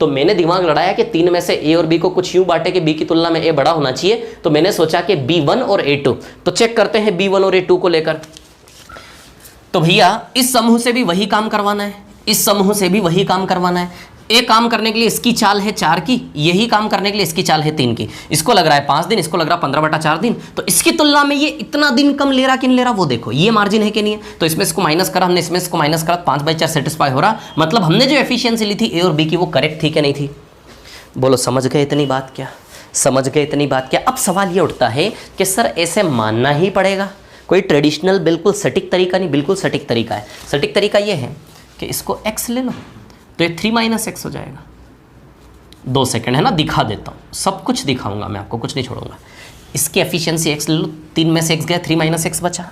तो मैंने दिमाग लड़ाया कि 3 में से ए और बी को कुछ यूं बांटे कि बी की तुलना में ए बड़ा होना चाहिए। तो मैंने सोचा कि B1 और A2, तो चेक करते हैं B1 और A2 को लेकर। तो भैया इस समूह से भी वही काम करवाना है, इस समूह से भी वही काम करवाना है। ए काम करने के लिए इसकी चाल है 4 की, यही काम करने के लिए इसकी चाल है 3 की। इसको लग रहा है 5 दिन, इसको लग रहा है 15/4 दिन। तो इसकी तुलना में ये इतना दिन कम ले रहा कि नहीं ले रहा वो देखो, ये मार्जिन है कि नहीं है। तो इसमें इसको माइनस करा हमने, इसमें इसको माइनस करा, 5/4 सेटिस्फाई हो रहा। मतलब हमने जो एफिशिएंसी ली थी ए और बी की वो करेक्ट थी कि नहीं थी? बोलो समझ गए इतनी बात क्या? समझ गए इतनी बात क्या? अब सवाल ये उठता है कि सर ऐसे मानना ही पड़ेगा, कोई ट्रेडिशनल बिल्कुल सटीक तरीका नहीं, बिल्कुल सटीक तरीका है। सटीक तरीका ये है कि इसको x ले लो तो ये 3 - x हो जाएगा। 2 सेकंड है ना, दिखा देता हूँ, सब कुछ दिखाऊंगा मैं आपको, कुछ नहीं छोड़ूंगा। इसकी एफिशिएंसी x ले लो, 3 में से x गया, 3 - x बचा।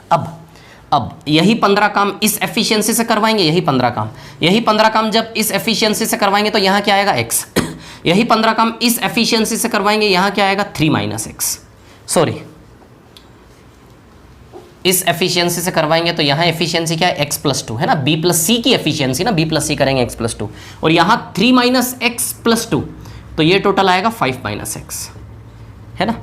अब यही 15 काम इस एफिशिएंसी से करवाएंगे, यही 15 काम जब इस एफिशिएंसी से करवाएंगे तो यहाँ क्या आएगा x। यही 15 काम इस एफिशिएंसी से करवाएंगे, यहाँ क्या आएगा 3 - x। सॉरी, इस एफिशिएंसी से करवाएंगे तो यहाँ एफिशिएंसी क्या है x+2 है ना, b + c की एफिशिएंसी ना, b + c करेंगे x+2, और यहाँ 3 - x+2, तो ये टोटल आएगा 5 - x है ना।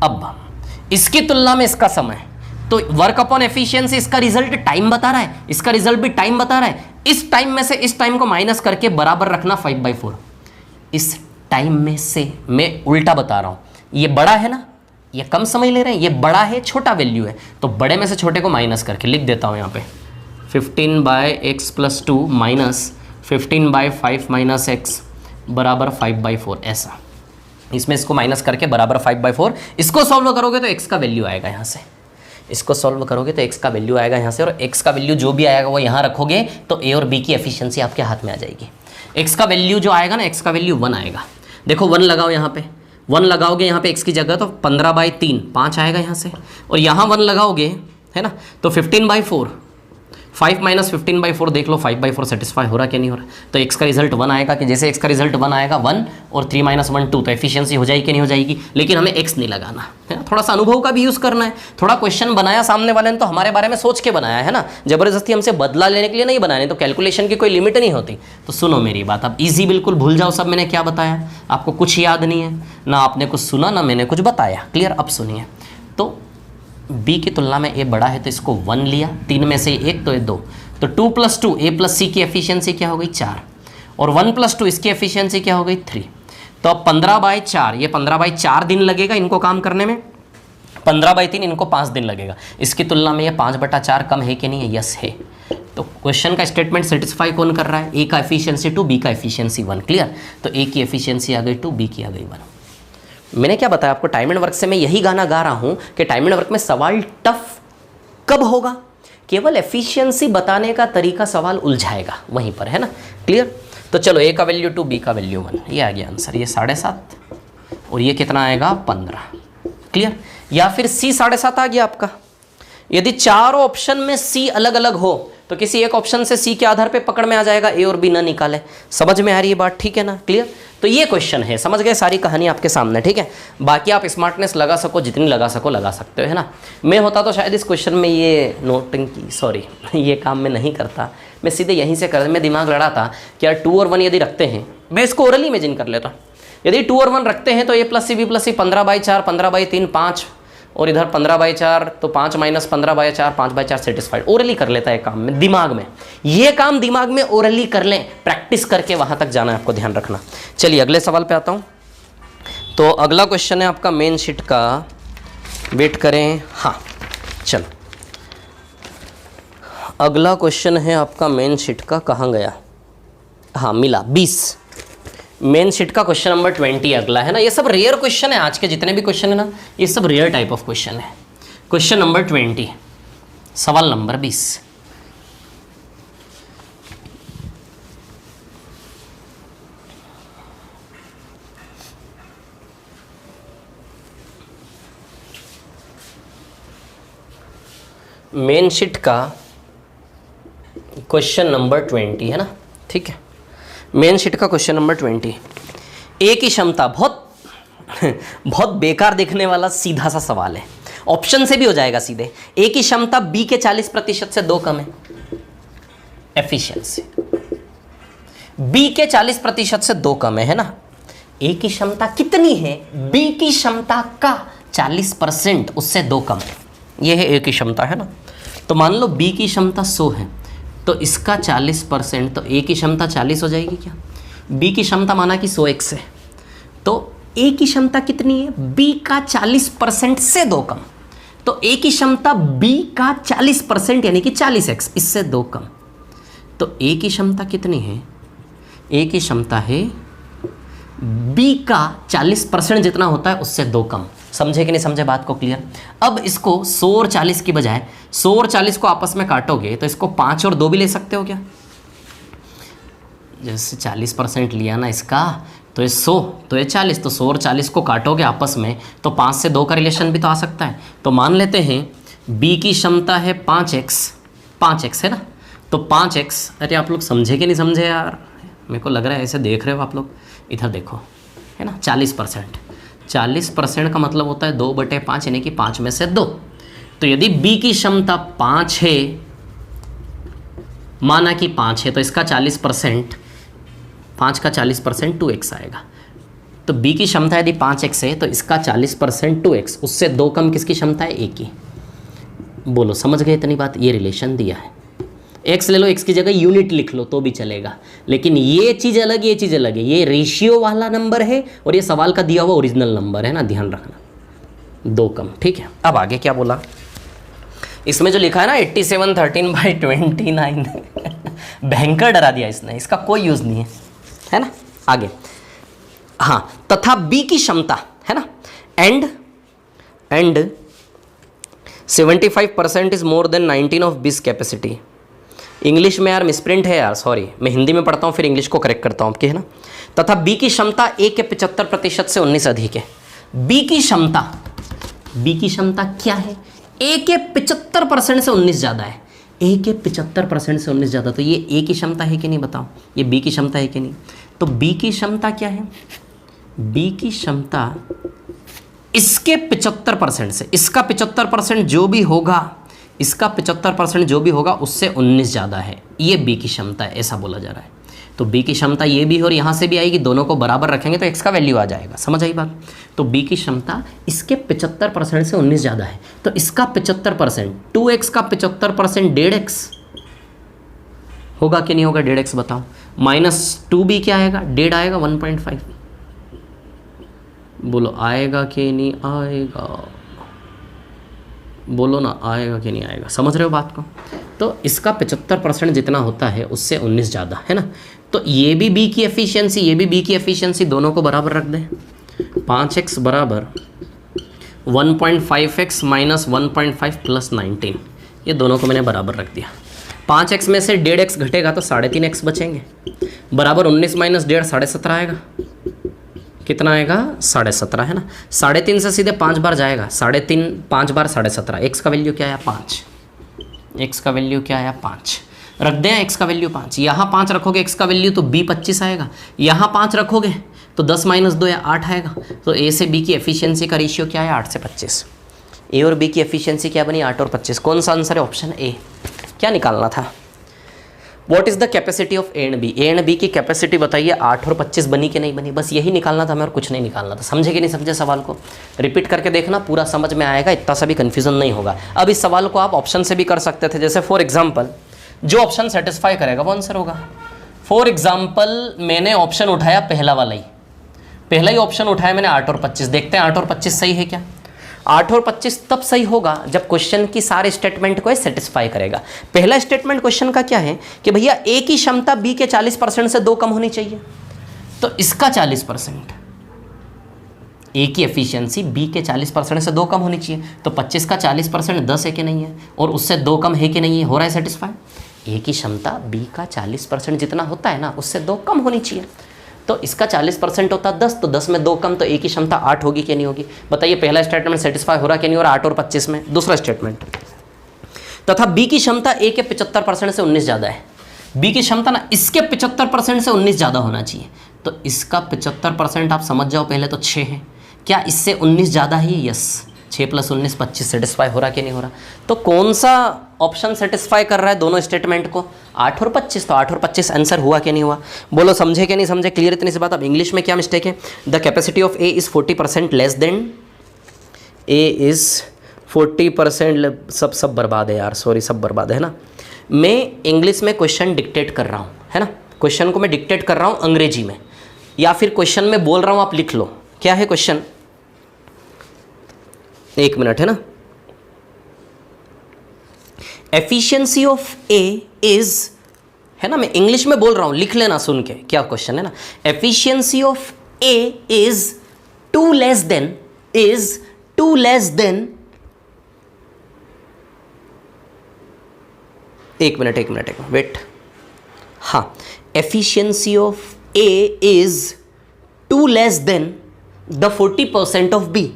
अब इसकी तुलना में इसका समय, तो वर्क अपॉन एफिशिएंसी इसका रिजल्ट टाइम बता रहा है, इसका रिजल्ट भी टाइम बता रहा है। इस टाइम में से इस टाइम को माइनस करके बराबर रखना 5/4। इस टाइम में से मैं उल्टा बता रहा हूँ, ये बड़ा है ना, ये कम समय ले रहे हैं, ये बड़ा है, छोटा वैल्यू है, तो बड़े में से छोटे को माइनस करके लिख देता हूँ यहाँ पे 15/x+2 माइनस 15/5 - x बराबर 5/4, ऐसा। इसमें इसको माइनस करके बराबर 5/4। इसको सॉल्व करोगे तो x का वैल्यू आएगा यहाँ से, इसको सॉल्व करोगे तो x का वैल्यू आएगा यहाँ से, और x का वैल्यू जो भी आएगा वो यहाँ रखोगे तो a और b की एफिशिएंसी आपके हाथ में आ जाएगी। x का वैल्यू जो आएगा ना, x का वैल्यू 1 आएगा। देखो 1 लगाओ यहाँ पे, 1 लगाओगे यहाँ पे x की जगह तो 15/3 5 आएगा यहाँ से, और यहाँ 1 लगाओगे है ना तो 15/4, 5 - 15/4 देख लो 5/4 सेटिस्फाई हो रहा क्या नहीं हो रहा। तो x का रिजल्ट 1 आएगा, कि जैसे x का रिजल्ट 1 आएगा 1 और 3 - 1 2, तो एफिशिएंसी हो जाएगी कि नहीं हो जाएगी। लेकिन हमें x नहीं लगाना है ना, थोड़ा सा अनुभव का भी यूज़ करना है। थोड़ा क्वेश्चन बनाया सामने वाले ने तो हमारे बारे में सोच के बनाया है ना, जबरदस्ती हमसे बदला लेने के लिए नहीं बनाया, तो कैलकुलेशन की कोई लिमिट नहीं होती। तो सुनो मेरी बात, अब ईजी बिल्कुल भूल जाओ सब मैंने क्या बताया, आपको कुछ याद नहीं है ना, आपने कुछ सुना ना मैंने कुछ बताया। क्लियर? अब सुनिए, तो b की तुलना में a बड़ा है तो इसको 1 लिया, 3 में से 1 तो ये 2, तो 2 + 2 a + c की एफिशिएंसी क्या हो गई 4, और 1 + 2 इसकी एफिशिएंसी क्या हो गई 3। तो अब 15/4, ये 15/4 दिन लगेगा इनको काम करने में, 15/3 इनको 5 दिन लगेगा। इसकी तुलना में ये 5/4 कम है कि नहीं है? यस है। तो क्वेश्चन का स्टेटमेंट सेटिस्फाई कौन कर रहा है? ए का एफिशिएंसी 2, बी का एफिशिएंसी 1। क्लियर? तो ए की एफिशिएंसी आ गई 2, बी की आ गई 1। मैंने क्या बताया आपको, टाइम एंड वर्क से मैं यही गाना गा रहा हूं कि टाइम एंड वर्क में सवाल टफ कब होगा? केवल एफिशिएंसी बताने का तरीका सवाल उलझाएगा वहीं पर, है ना। क्लियर? तो चलो ए का वैल्यू 2, बी का वैल्यू 1, ये आ गया आंसर। ये 7.5 और ये कितना आएगा 15। क्लियर? या फिर सी 7.5 आ गया आपका। यदि चारों ऑप्शन में सी अलग अलग हो तो किसी एक ऑप्शन से सी के आधार पे पकड़ में आ जाएगा, ए और बी ना निकाले। समझ में आ रही है बात? ठीक है ना? क्लियर? तो ये क्वेश्चन है, समझ गए? सारी कहानी आपके सामने। ठीक है, बाकी आप स्मार्टनेस लगा सको जितनी लगा सको लगा सकते हो, है ना। मैं होता तो शायद इस क्वेश्चन में ये नोटिंग की, सॉरी ये काम मैं नहीं करता, मैं सीधे यहीं से कर, मैं दिमाग लड़ा था कि यार 2 और 1 यदि रखते हैं, मैं इसको ओरली इमेजिन कर लेता। यदि 2 और 1 रखते हैं तो a + c b + c 15/4, 15/3 5, और इधर 15/4 तो 5 - 15/4 5/4 सेटिस्फाइड। ओरली कर लेता है काम में, दिमाग में। ये काम दिमाग में ओरली कर लें, प्रैक्टिस करके वहां तक जाना है आपको, ध्यान रखना। चलिए अगले सवाल पे आता हूं। तो अगला क्वेश्चन है आपका मेन शीट का, वेट करें, हाँ चलो अगला क्वेश्चन है आपका मेन शीट का, कहाँ गया, हाँ मिला 20। मेन शीट का क्वेश्चन नंबर 20 अगला है ना। ये सब रेयर क्वेश्चन है, आज के जितने भी क्वेश्चन है ना ये सब रेयर टाइप ऑफ क्वेश्चन है। क्वेश्चन नंबर 20, सवाल नंबर 20। मेन शीट का क्वेश्चन नंबर 20 है ना, ठीक है। मेन शीट का क्वेश्चन नंबर 20, ए की क्षमता, बहुत बहुत बेकार दिखने वाला सीधा सा सवाल है, ऑप्शन से भी हो जाएगा सीधे। ए की क्षमता बी के 40% से 2 कम है, एफिशिएंसी बी के 40% से 2 कम है ना। ए की क्षमता कितनी है, बी की क्षमता का 40% उससे 2 कम है, ये है ए की क्षमता है ना। तो मान लो बी की क्षमता 100 है, तो इसका 40%, तो ए की क्षमता 40 हो जाएगी क्या। बी की क्षमता माना कि 100x है, तो ए की क्षमता कितनी है, बी का 40% से 2 कम। तो ए की क्षमता बी का 40% यानी कि 40x, इससे 2 कम। तो ए की क्षमता कितनी है, ए की क्षमता है बी का 40% जितना होता है उससे 2 कम। समझे कि नहीं समझे बात को, क्लियर। अब इसको 100 और 40 की बजाय 100 और 40 को आपस में काटोगे तो इसको 5 और 2 भी ले सकते हो क्या। जैसे 40% लिया ना इसका, तो ये 100 तो ये 40, तो 100 और 40 को काटोगे आपस में तो 5 से 2 का रिलेशन भी तो आ सकता है। तो मान लेते हैं बी की क्षमता है 5x है ना, तो 5x, अरे आप लोग समझे कि नहीं समझे यार, मेरे को लग रहा है ऐसे देख रहे हो आप लोग, इधर देखो है ना। 40% का मतलब होता है 2/5 यानी कि 5 में से 2। तो यदि बी की क्षमता 5 है, माना कि 5 है, तो इसका 40%, 5 का 40% 2x आएगा। तो बी की क्षमता यदि 5x है तो इसका 40% 2x, उससे 2 कम किसकी क्षमता है, ए की। बोलो समझ गए इतनी बात, ये रिलेशन दिया है। x ले लो, x की जगह यूनिट लिख लो तो भी चलेगा, लेकिन ये चीज़ अलग, ये चीज़ अलग है। ये रेशियो वाला नंबर है और ये सवाल का दिया हुआ ओरिजिनल नंबर है ना, ध्यान रखना, 2 कम, ठीक है। अब आगे क्या बोला, इसमें जो लिखा है ना 8713/29 भयंकर डरा दिया इसने, इसका कोई यूज़ नहीं है ना। आगे हाँ, तथा बी की क्षमता है ना, and 75% is more than 19 of बीस कैपेसिटी। इंग्लिश में यार मिसप्रिंट है यार, सॉरी, मैं हिंदी में पढ़ता हूँ फिर इंग्लिश को करेक्ट करता हूँ आपकी, है ना। तथा बी की क्षमता ए के 75% से 19 अधिक है। बी की क्षमता क्या है, ए के 75% से 19 ज़्यादा है, ए के 75% से 19 ज़्यादा। तो ये ए की क्षमता है कि नहीं बताओ, ये बी की क्षमता है कि नहीं। तो बी की क्षमता क्या है, बी की क्षमता इसके 75% से, इसका 75% जो भी होगा, इसका 75% जो भी होगा उससे 19 ज़्यादा है, ये बी की क्षमता है, ऐसा बोला जा रहा है। तो बी की क्षमता ये भी और यहाँ से भी आएगी, दोनों को बराबर रखेंगे तो x का वैल्यू आ जाएगा, समझ आई बात। तो बी की क्षमता इसके 75% से 19 ज़्यादा है, तो इसका 75%, 2x का 75% 1.5x होगा कि नहीं होगा, 1.5x बताओ। -2b क्या आएगा, 1.5 आएगा, 1.5। बोलो आएगा कि नहीं आएगा, बोलो ना आएगा कि नहीं आएगा, समझ रहे हो बात को। तो इसका 75% जितना होता है उससे 19 ज़्यादा है ना। तो ये भी बी की एफिशिएंसी, ये भी बी की एफिशिएंसी, दोनों को बराबर रख दें। 5x बराबर 1.5x माइनस 1.5 प्लस 19, ये दोनों को मैंने बराबर रख दिया। 5x में से 1.5x घटेगा तो 3.5x बचेंगे, बराबर 19 माइनस 1.5 17.5 आएगा। कितना आएगा, 17.5 है ना। 3.5 से सीधे 5 बार जाएगा, 3.5 5 बार 17.5। x का वैल्यू क्या आया, 5। x का वैल्यू क्या आया, 5 रख दें, x का वैल्यू 5। यहाँ 5 रखोगे x का वैल्यू तो b 25 आएगा, यहाँ 5 रखोगे तो 10 माइनस 2 या 8 आएगा। तो a से b की एफिशिएंसी का रेशियो क्या है, 8 से 25। a और b की एफिशिएंसी क्या बनी, 8 और 25। कौन सा आंसर है, ऑप्शन ए। क्या निकालना था, what is the capacity of A and B. A and B की कैपेसिटी बताइए, 8 और 25 बनी कि नहीं बनी, बस यही निकालना था हमें और कुछ नहीं निकालना था। समझे कि नहीं समझे सवाल को, रिपीट करके देखना, पूरा समझ में आएगा, इतना सा भी कन्फ्यूजन नहीं होगा। अब इस सवाल को आप ऑप्शन से भी कर सकते थे, जैसे फॉर एग्जाम्पल जो ऑप्शन सेटिस्फाई करेगा वो आंसर होगा। फॉर एग्जाम्पल मैंने ऑप्शन उठाया पहला वाला ही, पहला ही ऑप्शन उठाया मैंने 8 और 25, देखते हैं 8 और 25 सही है क्या। 8 और 25 तब सही होगा जब क्वेश्चन की सारे स्टेटमेंट को सेटिस्फाई करेगा। पहला स्टेटमेंट क्वेश्चन का क्या है कि भैया ए की क्षमता बी के 40% से 2 कम होनी चाहिए, तो इसका 40%, ए की एफिशिएंसी बी के 40% से 2 कम होनी चाहिए। तो 25 का 40% 10 है कि नहीं है, और उससे 2 कम है कि नहीं है, हो रहा है सेटिस्फाई। ए की क्षमता बी का 40% जितना होता है ना उससे 2 कम होनी चाहिए। तो इसका 40% होता 10, तो 10 में 2 कम, तो ए की क्षमता 8 होगी कि नहीं होगी, बताइए। पहला स्टेटमेंट सेटिस्फाई हो रहा कि नहीं हो रहा, 8 और 25 में। दूसरा स्टेटमेंट, तथा बी की क्षमता ए के 75% से 19 ज़्यादा है। बी की क्षमता ना इसके 75% से 19 ज़्यादा होना चाहिए। तो इसका 75% आप समझ जाओ पहले तो 6 है। क्या इससे 19 ज़्यादा है? यस। 6 + 19 25 सेटिस्फाई हो रहा कि नहीं हो रहा? तो कौन सा ऑप्शन सेटिस्फाई कर रहा है दोनों स्टेटमेंट को? 8 और 25। तो 8 और 25 आंसर हुआ कि नहीं हुआ? बोलो समझे कि नहीं समझे? क्लियर इतनी सी बात। अब इंग्लिश में क्या मिस्टेक है? The capacity of A is 40% less than, A is 40%। सब बर्बाद है यार, सॉरी, सब बर्बाद है ना। मैं इंग्लिश में क्वेश्चन डिक्टेट कर रहा हूँ, है ना। क्वेश्चन को मैं डिक्टेट कर रहा हूँ अंग्रेजी में, या फिर क्वेश्चन में बोल रहा हूँ, आप लिख लो। क्या है क्वेश्चन? 1 मिनट, है ना। एफिशिएंसी ऑफ ए इज, है ना, मैं इंग्लिश में बोल रहा हूँ, लिख लेना सुन के क्या क्वेश्चन है ना। Efficiency of a is 2 less than, is 2 less than, 1 minute wait. हाँ, efficiency of a is 2 less than the 40% of b.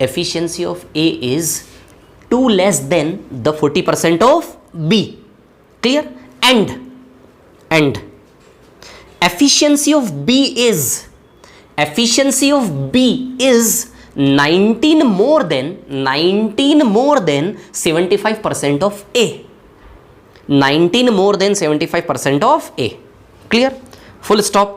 Efficiency of a is 2 less than the 40% of b. Clear? And efficiency of b is, efficiency of b is 19 more than 75% of A. 19 more than 75% of A. Clear? Full stop.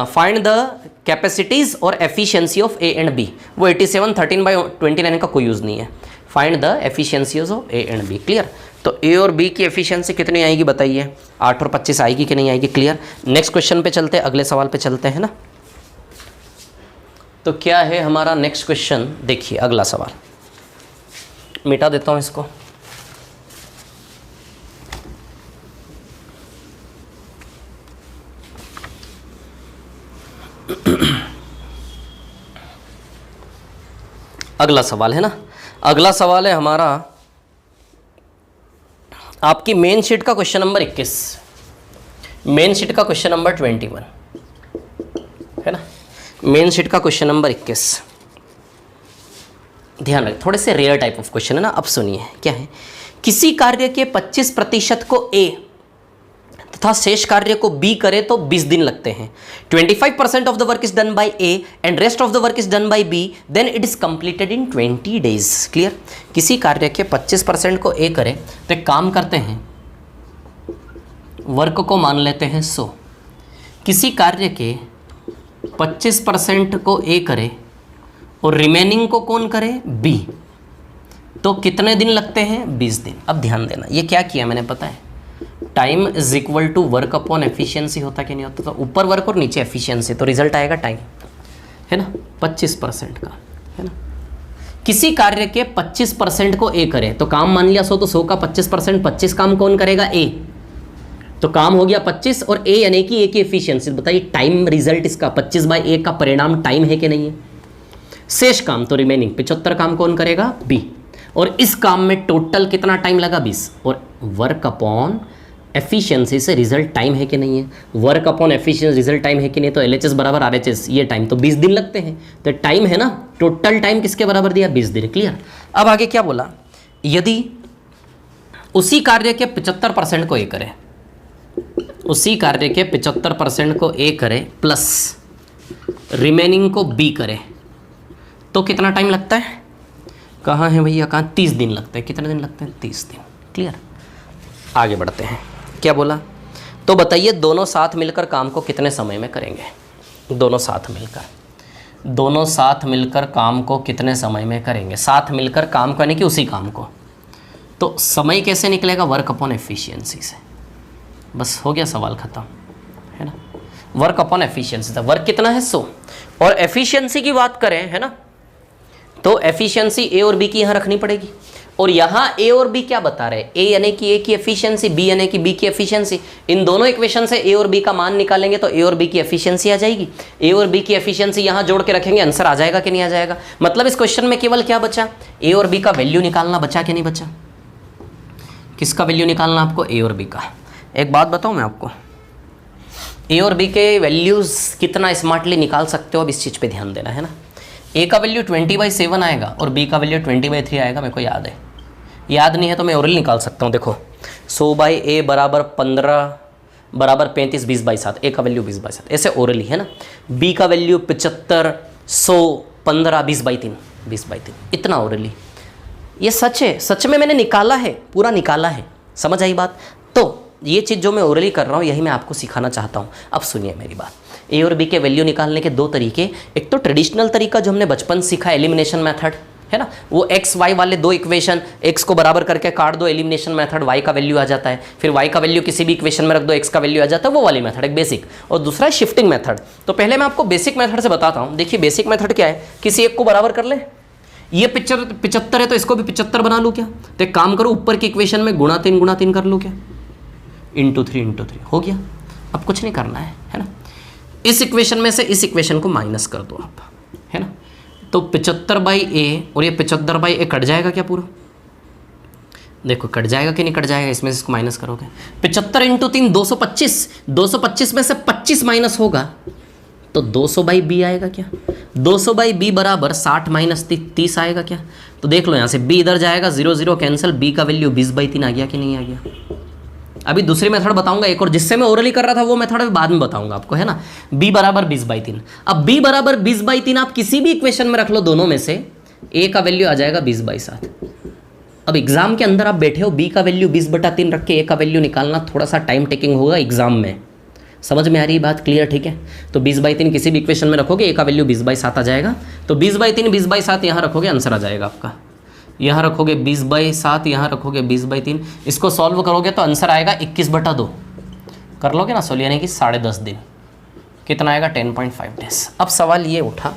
Find the capacities or efficiency of A and B. वो 87 13/29 का कोई use नहीं है। Find the efficiencies of A and B. Clear? तो A और B की efficiency कितनी आएगी बताइए? 8 और 25 आएगी कि नहीं आएगी? क्लियर? नेक्स्ट क्वेश्चन पे चलते हैं, अगले सवाल पे चलते हैं ना। तो क्या है हमारा नेक्स्ट क्वेश्चन? देखिए अगला सवाल, मिटा देता हूं इसको। अगला सवाल है ना, अगला सवाल है हमारा आपकी मेन शीट का क्वेश्चन नंबर 21, मेन शीट का क्वेश्चन नंबर 21, है ना। मेन शीट का क्वेश्चन नंबर 21, ध्यान रखें, थोड़े से रेयर टाइप ऑफ क्वेश्चन है ना। अब सुनिए क्या है। किसी कार्य के 25% को ए तथा शेष कार्य को बी करे तो 20 दिन लगते हैं। 25% of the work is done by A and rest of the work is done by B, then it is completed in 20 days. Clear? किसी कार्य के 25% को ए करे तो एक काम करते हैं, वर्क को मान लेते हैं 100। किसी कार्य के 25% को ए करे और रिमेनिंग को कौन करे? बी। तो कितने दिन लगते हैं? 20 दिन। अब ध्यान देना, ये क्या किया मैंने पता है? Time is equal to work upon efficiency होता कि नहीं होता? तो ऊपर वर्क और नीचे एफिशिएंसी, तो रिजल्ट आएगा टाइम, है ना, 25% का, है ना। किसी कार्य के 25% को ए करे तो काम मान लिया 100, तो 100 का 25%, 25 काम कौन करेगा? ए। तो काम हो गया 25 और ए यानी कि ए की एफिशिएंसी। बताइए टाइम रिजल्ट इसका 25/1 का परिणाम टाइम है कि नहीं है? शेष काम तो रिमेनिंग 75 काम कौन करेगा? बी। और इस काम में टोटल कितना टाइम लगा? 20। और वर्क अपॉन एफिशिएंसी से रिजल्ट टाइम है कि नहीं है? Work upon efficiency result time है कि नहीं? तो LHS बराबर RHS, ये टाइम तो 20 दिन लगते हैं, तो टाइम है ना, टोटल टाइम किसके बराबर दिया? 20 दिन। क्लियर? अब आगे क्या बोला? यदि उसी कार्य के 75% को ए करे, उसी कार्य के 75% को ए करे प्लस रिमेनिंग को बी करे, तो कितना टाइम लगता है? कहाँ है भैया, कहाँ? 30 दिन लगते हैं। कितने दिन लगते हैं? 30 दिन। क्लियर? आगे बढ़ते हैं। क्या बोला? तो बताइए दोनों साथ मिलकर काम को कितने समय में करेंगे? दोनों साथ मिलकर काम को कितने समय में करेंगे? साथ मिलकर काम करने की उसी काम को, तो समय कैसे निकलेगा? वर्क अपॉन एफिशिएंसी से। बस हो गया सवाल खत्म, है ना। वर्क अपॉन एफिशिएंसी था। वर्क कितना है? 100। और एफिशिएंसी की बात करें, है ना, तो एफिशिएंसी ए और बी की यहाँ रखनी पड़ेगी। और यहाँ ए और बी क्या बता रहे हैं? ए यानी कि ए की एफिशिएंसी, बी यानी कि बी की एफिशिएंसी। इन दोनों इक्वेशन से ए और बी का मान निकालेंगे तो ए और बी की एफिशिएंसी आ जाएगी। ए और बी की एफिशिएंसी यहाँ जोड़ के रखेंगे, आंसर आ जाएगा कि नहीं आ जाएगा? मतलब इस क्वेश्चन में केवल क्या बचा? ए और बी का वैल्यू निकालना बचा कि नहीं बचा? किसका वैल्यू निकालना आपको? ए और बी का। एक बात बताऊँ मैं आपको, ए और बी के वैल्यूज़ कितना स्मार्टली निकाल सकते हो, अब इस चीज़ पे ध्यान देना, है ना। ए का वैल्यू 20/7 आएगा और बी का वैल्यू 20/3 आएगा, मेरे को याद है। याद नहीं है तो मैं ओरल निकाल सकता हूँ। देखो 100/a बराबर 15 बराबर 35, 20/7, a का वैल्यू 20/7, ऐसे ओरली है ना। b का वैल्यू 75, 100, 15, 20/3, 20/3, इतना ओरली। ये सच है, सच में मैंने निकाला है, पूरा निकाला है। समझ आई बात? तो ये चीज़ जो मैं ओरली कर रहा हूँ यही मैं आपको सिखाना चाहता हूँ। अब सुनिए मेरी बात। ए और बी के वैल्यू निकालने के दो तरीके, एक तो ट्रेडिशनल तरीका जो हमने बचपन सीखा, एलिमिनेशन मेथड, है ना। वो एक्स वाई वाले दो इक्वेशन, एक्स को बराबर करके काट दो, एलिमिनेशन मेथड, वाई का वैल्यू आ जाता है, फिर वाई का वैल्यू किसी भी इक्वेशन में रख दो, एक्स का वैल्यू आ जाता है, वो वाली मेथड एक बेसिक। और दूसरा है शिफ्टिंग मेथड। तो पहले मैं आपको बेसिक मेथड से बताता हूँ। देखिए बेसिक मेथड क्या है, किसी एक को बराबर कर ले, ये 75 है तो इसको भी 75 बना लूँ क्या? तो एक काम करो, ऊपर की इक्वेशन में गुणा 3 कर लूँ क्या, ×3 हो गया। अब कुछ नहीं करना है ना। इस इक्वेशन में से इस इक्वेशन को माइनस कर दो आप, है ना। तो 75/a और ये 75/a कट जाएगा क्या पूरा? देखो कट जाएगा कि नहीं कट जाएगा, इसमें से इसको माइनस करोगे। 75 × 3 225, 225 में से 25 माइनस होगा तो 200/b आएगा क्या? 200/b बराबर 60 - 30 आएगा क्या? तो देख लो यहाँ से b इधर जाएगा, 0 0 कैंसिल, b का वैल्यू 20/3 आ गया कि नहीं आ गया? अभी दूसरी मेथड बताऊंगा एक और, जिससे मैं ओरली कर रहा था वो मेथड अभी बाद में बताऊंगा आपको, है ना। b बराबर 20/3। अब b बराबर 20/3 आप किसी भी इक्वेशन में रख लो, दोनों में से a का वैल्यू आ जाएगा 20/7। अब एग्जाम के अंदर आप बैठे हो, b का वैल्यू 20/3 रख के a का वैल्यू निकालना थोड़ा सा टाइम टेकिंग होगा एग्जाम में। समझ में आ रही बात? क्लियर? ठीक है। तो 20/3 किसी भी इक्वेशन में रखोगे, a का वैल्यू 20/7 आ जाएगा। तो 20/3 20/7 यहाँ रखोगे, आंसर आ जाएगा आपका। यहाँ रखोगे 20/7, यहाँ रखोगे 20/3, इसको सॉल्व करोगे तो आंसर आएगा 21/2। कर लोगे ना सॉल्व, यानी कि 10.5 दिन। कितना आएगा? 10.5 डेज। अब सवाल ये उठा,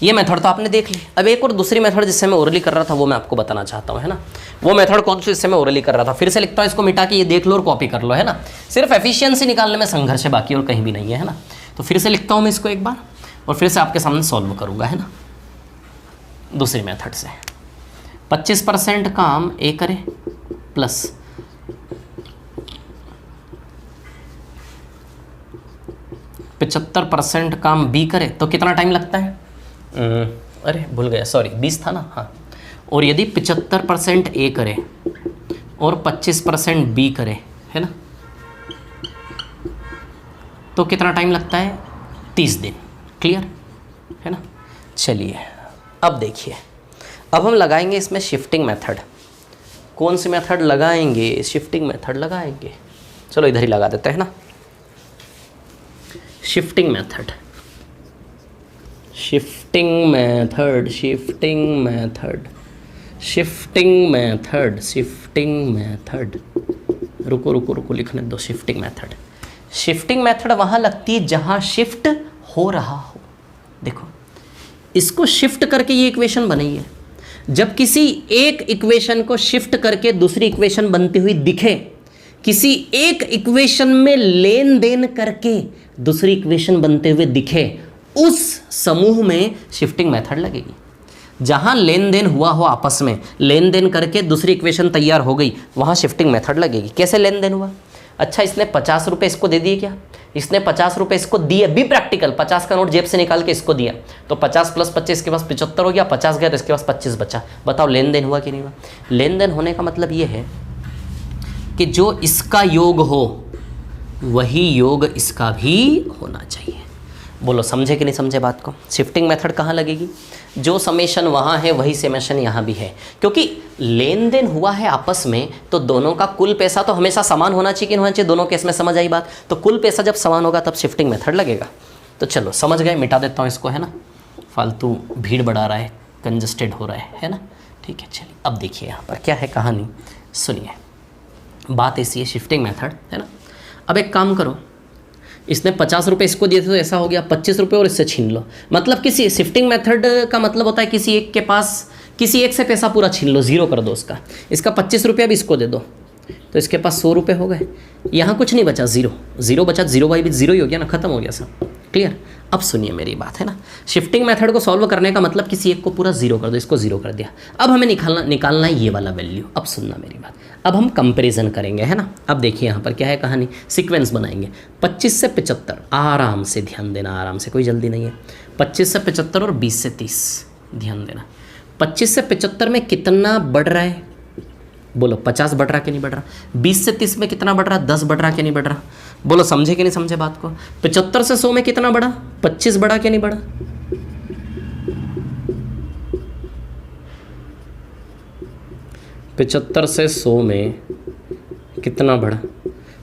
ये मेथड तो आपने देख ली। अब एक और दूसरी मेथड जिससे मैं ओरली कर रहा था वो मैं आपको बताना चाहता हूँ, है ना। वो मेथड कौन सी जिससे मैं ओरली कर रहा था? फिर से लिखता हूँ, इसको मिटा के ये देख लो और कॉपी कर लो, है ना। सिर्फ एफिशिएंसी निकालने में संघर्ष है, बाकी और कहीं भी नहीं है ना। तो फिर से लिखता हूँ मैं इसको एक बार और फिर से आपके सामने सॉल्व करूँगा, है ना, दूसरी मेथड से। 25% काम ए करे प्लस 75% काम बी करे तो कितना टाइम लगता है? अरे भूल गया, सॉरी 20 था ना, हाँ। और यदि 75% ए करे और 25% बी करे, है ना, तो कितना टाइम लगता है? 30 दिन। क्लियर है ना। चलिए अब देखिए, अब हम लगाएंगे इसमें शिफ्टिंग मेथड। कौन सी मेथड लगाएंगे? शिफ्टिंग मेथड लगाएंगे। चलो इधर ही लगा देते हैं ना, shifting method. Shifting method, shifting method, shifting method, shifting method. रुको रुको रुको, लिखने दो। शिफ्टिंग मेथड, शिफ्टिंग मेथड वहाँ लगती है जहाँ शिफ्ट हो रहा हो। देखो इसको शिफ्ट करके ये इक्वेशन बनी है। जब किसी एक इक्वेशन को शिफ्ट करके दूसरी इक्वेशन बनती हुई दिखे, किसी एक इक्वेशन में लेन देन करके दूसरी इक्वेशन बनते हुए दिखे, उस समूह में शिफ्टिंग मेथड लगेगी। जहां लेन देन हुआ हो, आपस में लेन देन करके दूसरी इक्वेशन तैयार हो गई, वहां शिफ्टिंग मेथड लगेगी। कैसे लेन देन हुआ? अच्छा, इसने 50 रुपये इसको दे दिए क्या? इसने 50 रुपये इसको दिए, भी प्रैक्टिकल। 50 का नोट जेब से निकाल के इसको दिया, तो 50 + 25 इसके पास 75 हो गया। 50 गया तो इसके पास 25 बचा। बताओ लेन देन हुआ कि नहीं हुआ? लेन देन होने का मतलब ये है कि जो इसका योग हो वही योग इसका भी होना चाहिए। बोलो समझे कि नहीं समझे बात को? शिफ्टिंग मेथड कहाँ लगेगी? जो समेशन वहाँ है वही समेशन यहाँ भी है, क्योंकि लेन देन हुआ है आपस में, तो दोनों का कुल पैसा तो हमेशा समान होना चाहिए कि नहीं होना चाहिए? दोनों केस में समझ आई बात? तो कुल पैसा जब समान होगा तब शिफ्टिंग मेथड लगेगा। तो चलो समझ गए, मिटा देता हूँ इसको, है ना, फालतू भीड़ बढ़ा रहा है, कंजस्टेड हो रहा है ना। ठीक है, चलिए अब देखिए यहाँ पर क्या है कहानी, सुनिए। बात ऐसी है, शिफ्टिंग मेथड है ना। अब एक काम करो, इसने 50 रुपये इसको दिए थे तो ऐसा हो गया 25 रुपये और इससे छीन लो। मतलब किसी शिफ्टिंग मेथड का मतलब होता है किसी एक के पास, किसी एक से पैसा पूरा छीन लो, ज़ीरो कर दो उसका। इसका 25 रुपया भी इसको दे दो तो इसके पास 100 रुपये हो गए। यहाँ कुछ नहीं बचा, ज़ीरो। ज़ीरो बचा, 0/भी 0 ही हो गया ना, खत्म हो गया सब। क्लियर? अब सुनिए मेरी बात, है ना। शिफ्टिंग मेथड को सॉल्व करने का मतलब किसी एक को पूरा 0 कर दो, इसको 0 कर दिया। अब हमें निकालना है ये वाला वैल्यू। अब सुनना मेरी बात, अब हम कंपैरिजन करेंगे, है ना। अब देखिए यहाँ पर क्या है कहानी, सीक्वेंस बनाएंगे। 25 से 75, आराम से ध्यान देना, आराम से, कोई जल्दी नहीं है। 25 से 75 और 20 से 30, ध्यान देना। 25 से 75 में कितना बढ़ रहा है? बोलो 50 बढ़ रहा कि नहीं बढ़ रहा? 20 से 30 में कितना बढ़ रहा? 10 बढ़ रहा कि नहीं बढ़ रहा? बोलो समझे कि नहीं समझे बात को? 75 से 100 में कितना बढ़ा? 25 बढ़ा कि नहीं बढ़ा? पचहत्तर से 100 में कितना बढ़ा?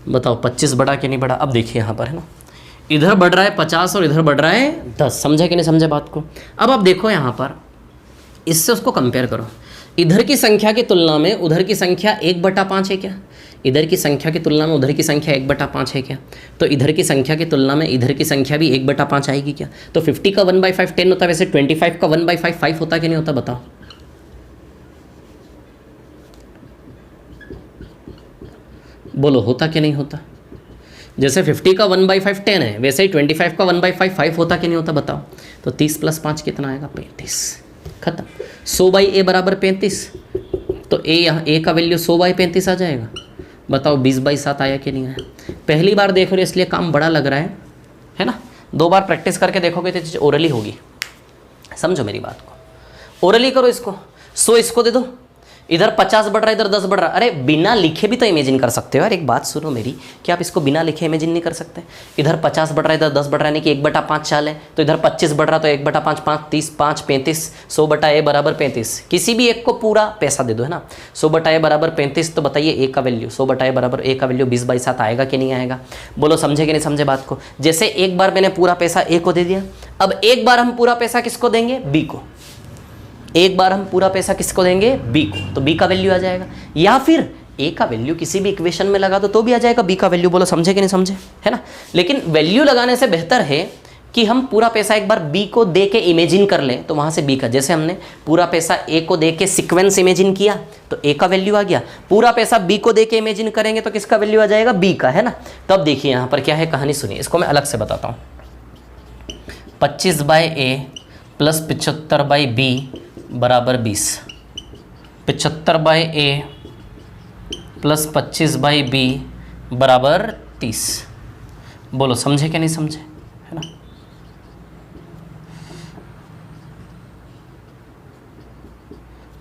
बताओ 25 बढ़ा कि नहीं बढ़ा? अब देखिए यहाँ पर है ना, इधर बढ़ रहा है 50 और इधर बढ़ रहा है 10। समझे कि नहीं समझे बात को? अब आप देखो यहाँ पर, इससे उसको कंपेयर करो। इधर की संख्या की तुलना में उधर की संख्या 1/5 है क्या? इधर की संख्या की तुलना में उधर की संख्या 1/5 है क्या? तो इधर की संख्या की तुलना में इधर की संख्या भी 1/5 आएगी क्या? तो 50 का 1/5 10 होता है, वैसे 25 का 1/5 5 होता कि नहीं होता? बताओ। बोलो होता कि नहीं होता? जैसे 50 का 1/5 10 है, वैसे ही 25 का 1/5 5 होता कि नहीं होता? बताओ। तो 30 + 5 कितना आएगा? 35। खत्म। 100/a बराबर 35, तो a यहाँ a का वैल्यू 100/35 आ जाएगा। बताओ 20/7 आया कि नहीं आया? पहली बार देख रहे हो इसलिए काम बड़ा लग रहा है ना? 2 बार प्रैक्टिस करके देखोगे तो चीज़ ओरली होगी। समझो मेरी बात को, ओरली करो इसको। 100 इसको दे दो, इधर 50 बढ़ रहा है, इधर 10 बढ़ रहा है। अरे बिना लिखे भी तो इमेजिन कर सकते हो यार। एक बात सुनो मेरी, क्या आप इसको बिना लिखे इमेजिन नहीं कर सकते? इधर 50 बढ़ रहा है, इधर 10 बढ़ रहा है, यानी कि 1/5 चाल है। तो इधर 25 बढ़ रहा तो 1/5 5 30 5 35 100/a बराबर 35। किसी भी एक को पूरा पैसा दे दो, है ना। 100/a बराबर 35, तो बताइए a का वैल्यू 100/a बराबर a का वैल्यू 20/7 आएगा कि नहीं आएगा? बोलो समझे कि नहीं समझे बात को? जैसे एक बार मैंने पूरा पैसा a को दे दिया, अब एक बार हम पूरा पैसा किसको देंगे? b को। एक बार हम पूरा पैसा किसको देंगे? b को। तो b का वैल्यू आ जाएगा, या फिर a का वैल्यू किसी भी इक्वेशन में लगा दो तो भी आ जाएगा b का वैल्यू। बोलो समझे कि नहीं समझे, है ना। लेकिन वैल्यू लगाने से बेहतर है कि हम पूरा पैसा एक बार b को दे के इमेजिन कर लें, तो वहां से b का, जैसे हमने पूरा पैसा a को दे के सीक्वेंस इमेजिन किया तो a का वैल्यू आ गया। पूरा पैसा b को दे के इमेजिन करेंगे तो किसका वैल्यू आ जाएगा? b का, है ना। तो अब देखिए यहाँ पर क्या है, कहानी सुनिए, इसको मैं अलग से बताता हूँ। 25/a + 75/b बराबर 20। 75/a + 25/b बराबर 30। बोलो समझे क्या नहीं समझे, है ना।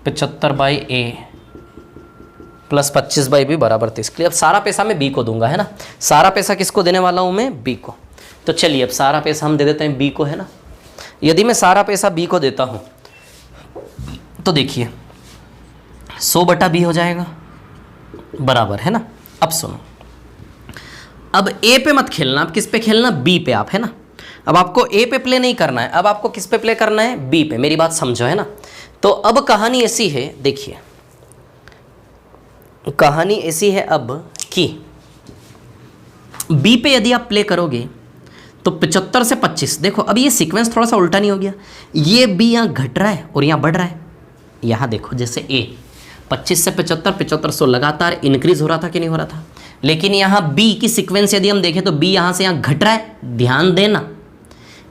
(75/a + 25/b बराबर 30। क्लियर। अब सारा पैसा मैं b को दूंगा, है ना। सारा पैसा किसको देने वाला हूं मैं? b को। तो चलिए अब सारा पैसा हम दे देते हैं b को, है ना। यदि मैं सारा पैसा b को देता हूं तो देखिए 100/b हो जाएगा बराबर, है ना। अब सुनो, अब a पे मत खेलना, अब किस पे खेलना? b पे आप, है ना। अब आपको a पे प्ले नहीं करना है, अब आपको किस पे प्ले करना है? b पे। मेरी बात समझो, है ना। तो अब कहानी ऐसी है, देखिए कहानी ऐसी है अब कि b पे यदि आप प्ले करोगे तो 75 से 25, देखो अब ये सीक्वेंस थोड़ा सा उल्टा नहीं हो गया? ये b यहाँ घट रहा है और यहाँ बढ़ रहा है। यहाँ देखो जैसे a 25 से 75 75 100 लगातार इंक्रीज हो रहा था कि नहीं हो रहा था? लेकिन यहाँ b की सीक्वेंस यदि हम देखें तो b यहाँ से यहाँ घट रहा है। ध्यान देना,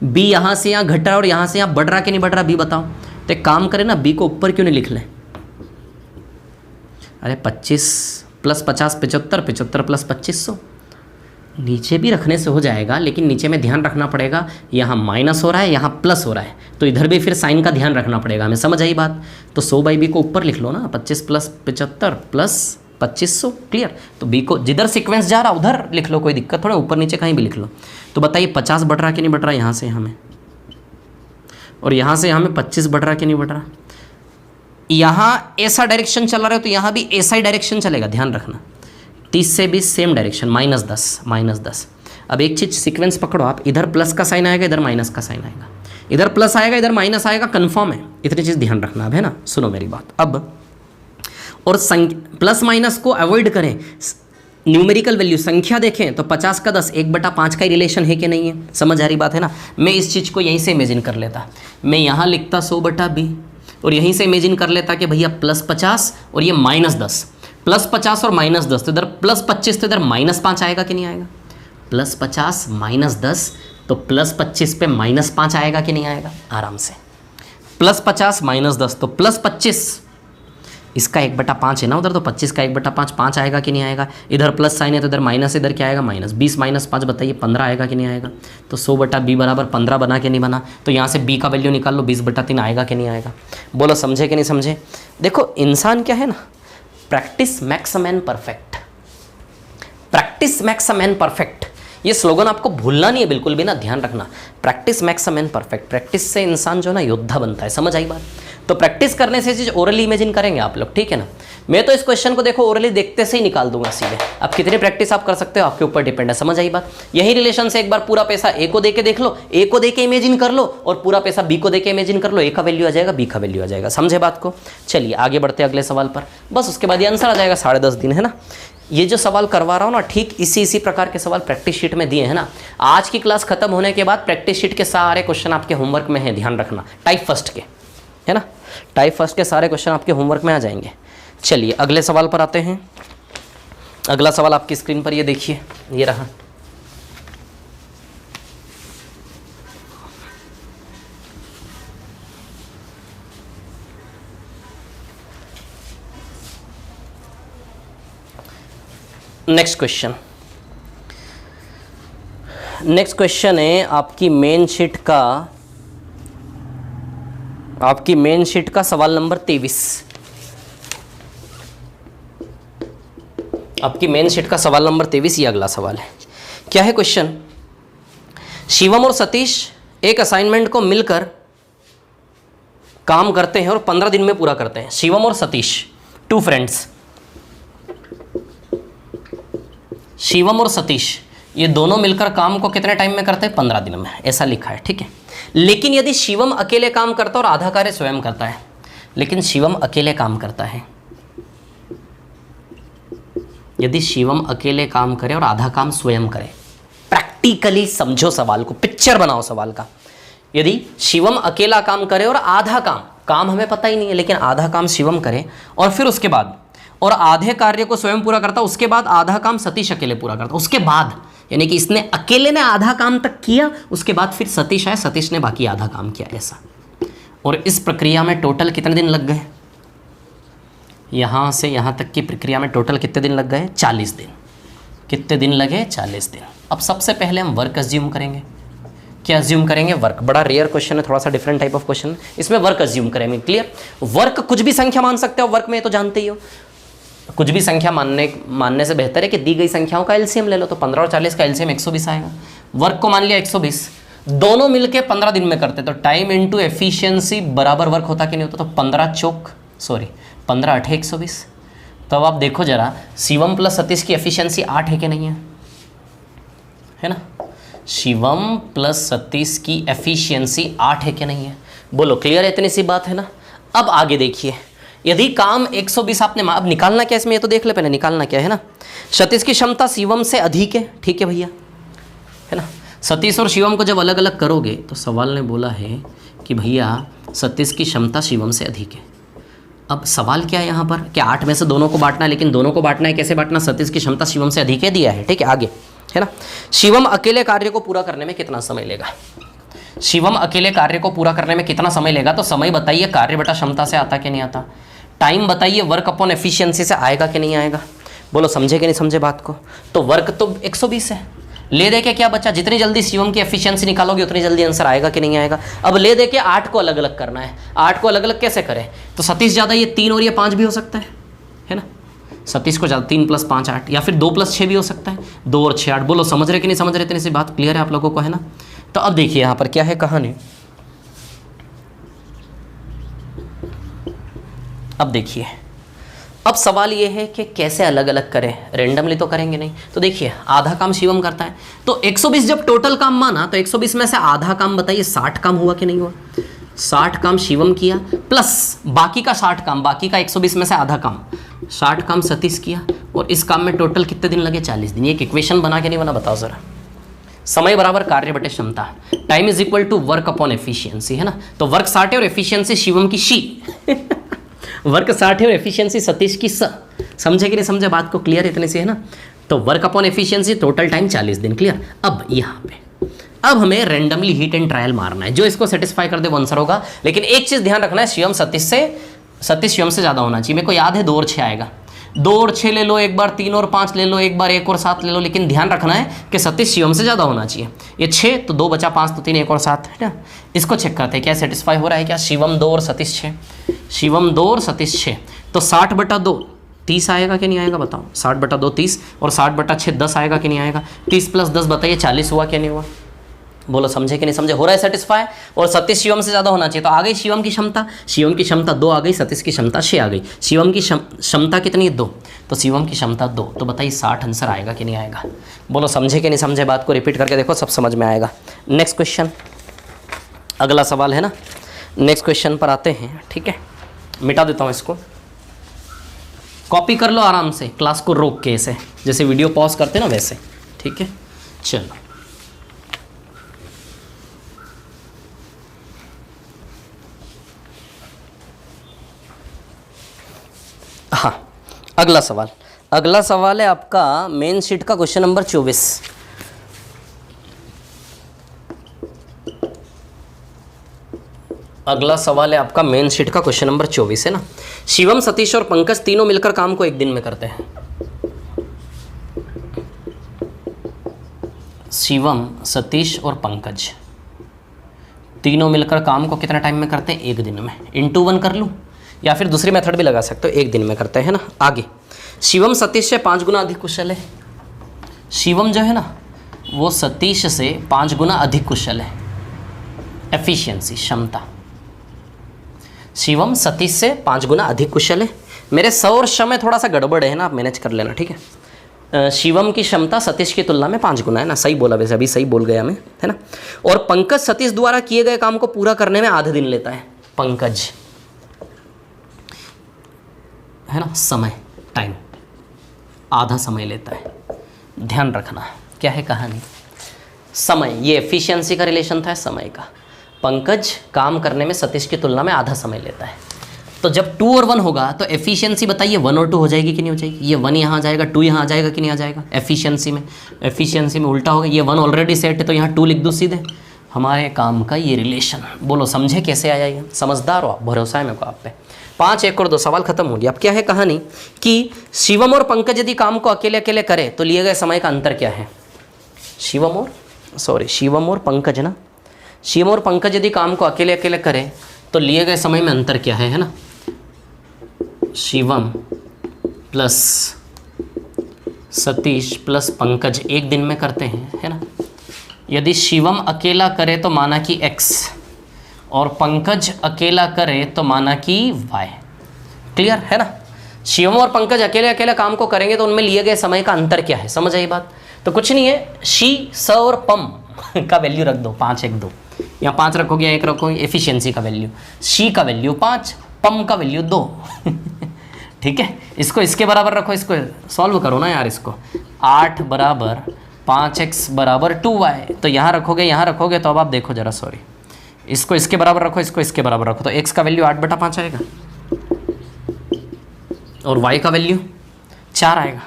b यहाँ से यहाँ घट रहा है और यहाँ से यहाँ बढ़ रहा कि नहीं बढ़ रहा? b बताओ। तो एक काम करें ना, b को ऊपर क्यों नहीं लिख लें? अरे 25 + 50 75, 75 + 25 100। नीचे भी रखने से हो जाएगा, लेकिन नीचे में ध्यान रखना पड़ेगा, यहाँ माइनस हो रहा है, यहाँ प्लस हो रहा है, तो इधर भी फिर साइन का ध्यान रखना पड़ेगा। हमें समझ आई बात? तो 100/b को ऊपर लिख लो ना, 25 + 75 + 2500। क्लियर। तो b को जिधर सीक्वेंस जा रहा उधर लिख लो, कोई दिक्कत थोड़ा, ऊपर नीचे कहीं भी लिख लो। तो बताइए 50 बढ़ रहा कि नहीं बढ़ रहा? यहाँ से यहाँ में, और यहाँ से यहाँ में 25 बढ़ रहा कि नहीं बढ़ रहा? यहाँ ऐसा डायरेक्शन चला रहा है तो यहाँ भी ऐसा ही डायरेक्शन चलेगा, ध्यान रखना। 30 से 20 सेम डायरेक्शन, -10। अब एक चीज़ सीक्वेंस पकड़ो आप, इधर प्लस का साइन आएगा, इधर माइनस का साइन आएगा, इधर प्लस आएगा, इधर माइनस आएगा, कंफर्म है। इतनी चीज़ ध्यान रखना अब, है ना। सुनो मेरी बात अब, और प्लस माइनस को अवॉइड करें। न्यूमेरिकल वैल्यू संख्या देखें तो 50 का 10 1/5 का ही रिलेशन है कि नहीं है? समझ आ रही बात, है ना। मैं इस चीज़ को यहीं से इमेजिन कर लेता, मैं यहाँ लिखता 100/b और यहीं से इमेजिन कर लेता कि भैया +50 और ये -10, +50 और -10, तो इधर +25 तो इधर -5 आएगा कि नहीं आएगा? +50 -10 तो +25 पे -5 आएगा कि नहीं आएगा? आराम से। +50 -10 तो +25, इसका 1/5 है ना उधर, तो 25 का 1/5 5 आएगा कि नहीं आएगा? इधर प्लस साइन है तो इधर माइनस, इधर क्या आएगा? माइनस। 20 - 5 बताइए 15 आएगा कि नहीं आएगा? तो 100/b बराबर 15 बना कि नहीं बना? तो यहाँ से b का वैल्यू निकाल लो, 20/3 आएगा कि नहीं आएगा? बोलो समझे कि नहीं समझे? देखो इंसान क्या है ना, practice makes a man perfect, practice makes a man perfect. ये स्लोगन आपको भूलना नहीं है बिल्कुल भी ना, ध्यान रखना। Practice makes a man perfect, practice से इंसान जो ना योद्धा बनता है। समझ आई बात? तो प्रैक्टिस करने से चीज़ ओरली इमेजिन करेंगे आप लोग, ठीक है ना। मैं तो इस क्वेश्चन को देखो ओरली देखते से ही निकाल दूंगा सीधे। अब कितनी प्रैक्टिस आप कर सकते हो आपके ऊपर डिपेंड है। समझ आई बात? यही रिलेशन से एक बार पूरा पैसा ए को दे के देख लो, ए को दे के इमेजिन कर लो, और पूरा पैसा बी को दे के इमेजिन कर लो। ए का वैल्यू आ जाएगा, बी का वैल्यू आ जाएगा। समझे बात को? चलिए आगे बढ़ते अगले सवाल पर। बस उसके बाद ये आंसर आ जाएगा 10.5 दिन, है ना। ये जो सवाल करवा रहा हूँ ना, ठीक इसी प्रकार के सवाल प्रैक्टिस शीट में दिए हैं ना। आज की क्लास खत्म होने के बाद प्रैक्टिस शीट के सारे क्वेश्चन आपके होमवर्क में हैं, ध्यान रखना। टाइप फर्स्ट के, है ना, टाइप फर्स्ट के सारे क्वेश्चन आपके होमवर्क में आ जाएंगे। चलिए अगले सवाल पर आते हैं। अगला सवाल आपकी स्क्रीन पर ये देखिए, ये रहा। नेक्स्ट क्वेश्चन, नेक्स्ट क्वेश्चन है आपकी मेन शीट का सवाल नंबर 23। आपकी मेन शीट का सवाल नंबर 23 ये अगला सवाल है। क्या है क्वेश्चन? शिवम और सतीश एक असाइनमेंट को मिलकर काम करते हैं और 15 दिन में पूरा करते हैं। शिवम और सतीश, 2 फ्रेंड्स, शिवम और सतीश ये दोनों मिलकर काम को कितने टाइम में करते हैं? 15 दिन में, ऐसा लिखा है, ठीक है। लेकिन यदि शिवम अकेले काम करता है और आधा कार्य स्वयं करता है, लेकिन शिवम अकेले काम करता है, यदि शिवम अकेले काम करे और आधा काम स्वयं करे, प्रैक्टिकली समझो सवाल को, पिक्चर बनाओ सवाल का। यदि शिवम अकेला काम करे और आधा काम हमें पता ही नहीं है, लेकिन आधा काम शिवम करे और फिर उसके बाद और आधे कार्य को स्वयं पूरा करता, उसके बाद आधा काम सतीश अकेले पूरा करता, उसके बाद यानी कि इसने अकेले ने आधा काम तक किया, उसके बाद फिर सतीश आया, सतीश ने बाकी आधा काम किया, ऐसा। और इस प्रक्रिया में टोटल कितने दिन लग गए? यहाँ से यहाँ तक की प्रक्रिया में टोटल कितने दिन लग गए? 40 दिन। कितने दिन लगे? 40 दिन। अब सबसे पहले हम वर्क अज्यूम करेंगे। क्या अज्यूम करेंगे? वर्क। बड़ा रेयर क्वेश्चन है, थोड़ा सा डिफरेंट टाइप ऑफ क्वेश्चन है, इसमें वर्क अज्यूम करेंगे। क्लियर? वर्क कुछ भी संख्या मान सकते हो वर्क में, तो जानते ही हो। कुछ भी संख्या मानने से बेहतर है कि दी गई संख्याओं का एलसीएम ले लो। तो 15 और 40 का एलसीएम 120 आएगा। वर्क को मान लिया 120, दोनों मिलके 15 दिन में करते, तो टाइम इनटू एफिशिएंसी बराबर वर्क होता कि नहीं होता? तो 15 8 120। तो अब आप देखो जरा, शिवम प्लस सतीश की एफिशिएंसी 8 है कि नहीं है ना? शिवम प्लस सतीश की एफिशिएंसी 8 है कि नहीं है? बोलो, क्लियर है? इतनी सी बात है ना। अब आगे देखिए, यदि काम 120 आपने अब निकालना क्या इसमें, ये तो देख ले पहले निकालना क्या है ना। सतीश की क्षमता शिवम से अधिक है, ठीक है भैया, है ना। सतीश और शिवम को जब अलग अलग करोगे तो सवाल ने बोला है कि भैया सतीश की क्षमता शिवम से अधिक है। अब सवाल क्या है यहाँ पर, क्या 8 में से दोनों को बांटना है, लेकिन दोनों को बांटना है कैसे बांटना? सतीश की क्षमता शिवम से अधिक है दिया है, ठीक है। आगे है ना, शिवम अकेले कार्य को पूरा करने में कितना समय लेगा? शिवम अकेले कार्य को पूरा करने में कितना समय लेगा? तो समय बताइए, कार्य बटा क्षमता से आता कि नहीं आता? टाइम बताइए, वर्क अपॉन एफिशिएंसी से आएगा कि नहीं आएगा? बोलो, समझे कि नहीं समझे बात को? तो वर्क तो 120 है, ले दे के क्या बचा? जितनी जल्दी शिवम की एफिशिएंसी निकालोगे उतनी जल्दी आंसर आएगा कि नहीं आएगा? अब ले दे के 8 को अलग अलग करना है। 8 को अलग अलग कैसे करें? तो सतीश ज़्यादा, ये 3 और ये 5 भी हो सकता है ना। सतीश को ज़्यादा 3 + 5 8, या फिर 2 + 6 भी हो सकता है, 2 और 6 8। बोलो, समझ रहे कि नहीं समझ रहे? इतनी सी बात क्लियर है आप लोगों को, है ना। तो अब देखिए यहाँ पर क्या है कहानी। अब देखिए, अब सवाल ये है कि कैसे अलग अलग करें, रेंडमली तो करेंगे नहीं। तो देखिए, आधा काम शिवम करता है, तो 120 जब टोटल काम माना तो 120 में से आधा काम बताइए 60 काम हुआ कि नहीं हुआ? 60 काम शिवम किया, प्लस बाकी का 60 काम, बाकी का 120 में से आधा काम 60 काम सतीश किया, और इस काम में टोटल कितने दिन लगे? 40 दिन। ये एक इक्वेशन बना के नहीं बना? बताओ जरा। समय बराबर कार्य बटे क्षमता, time is equal to work upon efficiency, है ना। तो वर्क 60 है और एफिशिएंसी शिवम की शी वर्क 60 है और एफिशिएंसी सतीश की स। समझे कि नहीं समझे बात को? क्लियर इतने से, है ना। तो work upon efficiency, total time 40 दिन। क्लियर? अब यहाँ पे अब हमें रैंडमली हीट एंड ट्रायल मारना है, जो इसको सेटिस्फाई कर दे वो आंसर होगा। लेकिन एक चीज ध्यान रखना है, शिवम सतीश शिवम से ज्यादा होना चाहिए। मेरे को याद है 2 और 6 आएगा, 2 और 6 ले लो, एक बार 3 और 5 ले लो, एक बार 1 और 7 ले लो, लेकिन ध्यान रखना है कि सतीश शिवम से ज़्यादा होना चाहिए। ये 6 तो 2 बचा, 5 तो 3, 1 और 7, है ना। इसको चेक करते हैं क्या सेटिस्फाई हो रहा है क्या। शिवम 2 और सतीश 6, शिवम 2 और सतीश 6, तो 60/2 30 आएगा कि नहीं आएगा बताओ। 60/2 30 और 60/6 10 आएगा कि नहीं आएगा। 30 + 10 बताइए 40 हुआ क्या नहीं हुआ। बोलो समझे कि नहीं समझे। हो रहा है सेटिस्फाई। और सतीश शिवम से ज़्यादा होना चाहिए। तो आ गई शिवम की क्षमता, शिवम की क्षमता 2 आ गई, सतीश की क्षमता 6 आ गई। शिवम की क्षमता कितनी है 2, तो शिवम की क्षमता 2। तो बताइए 60 आंसर आएगा कि नहीं आएगा। बोलो समझे कि नहीं समझे। बात को रिपीट करके देखो, सब समझ में आएगा। नेक्स्ट क्वेश्चन, अगला सवाल है ना। नेक्स्ट क्वेश्चन पर आते हैं, ठीक है। मिटा देता हूँ इसको, कॉपी कर लो आराम से, क्लास को रोक के ऐसे, जैसे वीडियो पॉज करते ना वैसे, ठीक है। चलो हाँ, अगला सवाल, अगला सवाल है आपका मेन शीट का क्वेश्चन नंबर 24। अगला सवाल है आपका मेन शीट का क्वेश्चन नंबर 24 है ना। शिवम, सतीश और पंकज तीनों मिलकर काम को एक दिन में करते हैं। शिवम, सतीश और पंकज तीनों मिलकर काम को कितना टाइम में करते हैं, एक दिन में। इंटू 1 कर लूँ या फिर दूसरी मेथड भी लगा सकते हो, एक दिन में करते हैं ना। आगे, शिवम सतीश से 5 गुना अधिक कुशल है। शिवम जो है ना वो सतीश से 5 गुना अधिक कुशल है। एफिशिएंसी, क्षमता। शिवम सतीश से 5 गुना अधिक कुशल है। मेरे 100 और समय थोड़ा सा गड़बड़ है ना, आप मैनेज कर लेना, ठीक है। शिवम की क्षमता सतीश की तुलना में 5 गुना है ना, सही बोला वैसे, अभी सही बोल गया मैं, है ना। और पंकज सतीश द्वारा किए गए काम को पूरा करने में आधे दिन लेता है। पंकज है ना, समय, टाइम, आधा समय लेता है। ध्यान रखना क्या है कहानी, समय, ये एफिशिएंसी का रिलेशन था समय का। पंकज काम करने में सतीश की तुलना में आधा समय लेता है। तो जब 2 और 1 होगा तो एफिशिएंसी बताइए 1 और 2 हो जाएगी कि नहीं हो जाएगी। ये 1 यहाँ आ जाएगा, 2 यहाँ आ जाएगा कि नहीं आ जाएगा। एफिशिएंसी में उल्टा होगा। ये 1 ऑलरेडी सेट है तो यहाँ 2 लिख दो सीधे। हमारे काम का ये रिलेशन, बोलो समझे कैसे आया ये। समझदार हो आप, भरोसा है मेरे को आप पे। 5 1 और 2 सवाल खत्म हो गया। अब क्या है कहानी कि शिवम और पंकज यदि काम को अकेले अकेले करे तो लिए गए समय का अंतर क्या है। शिवम और पंकज ना, शिवम और पंकज यदि काम को अकेले अकेले करे तो लिए गए समय में अंतर क्या है ना। शिवम प्लस सतीश प्लस पंकज एक दिन में करते हैं, है ना। यदि शिवम अकेला करे तो माना कि x और पंकज अकेला करे तो माना कि y। क्लियर है ना। शिवम और पंकज अकेले अकेले काम को करेंगे तो उनमें लिए गए समय का अंतर क्या है, समझ आई बात। तो कुछ नहीं है, शी, स और पम का वैल्यू रख दो, 5 1 2। यहाँ 5 रखोगे 1 रखोगे, एफिशिएंसी का वैल्यू। शी का वैल्यू 5, पम का वैल्यू 2 ठीक है। इसको इसके बराबर रखो, इसको सॉल्व करो ना यार। इसको 8 बराबर 5x बराबर 2y, तो यहाँ रखोगे तो अब आप देखो जरा, सॉरी, इसको इसके बराबर रखो, इसको इसके बराबर रखो, तो x का वैल्यू 8/5 आएगा और y का वैल्यू 4 आएगा।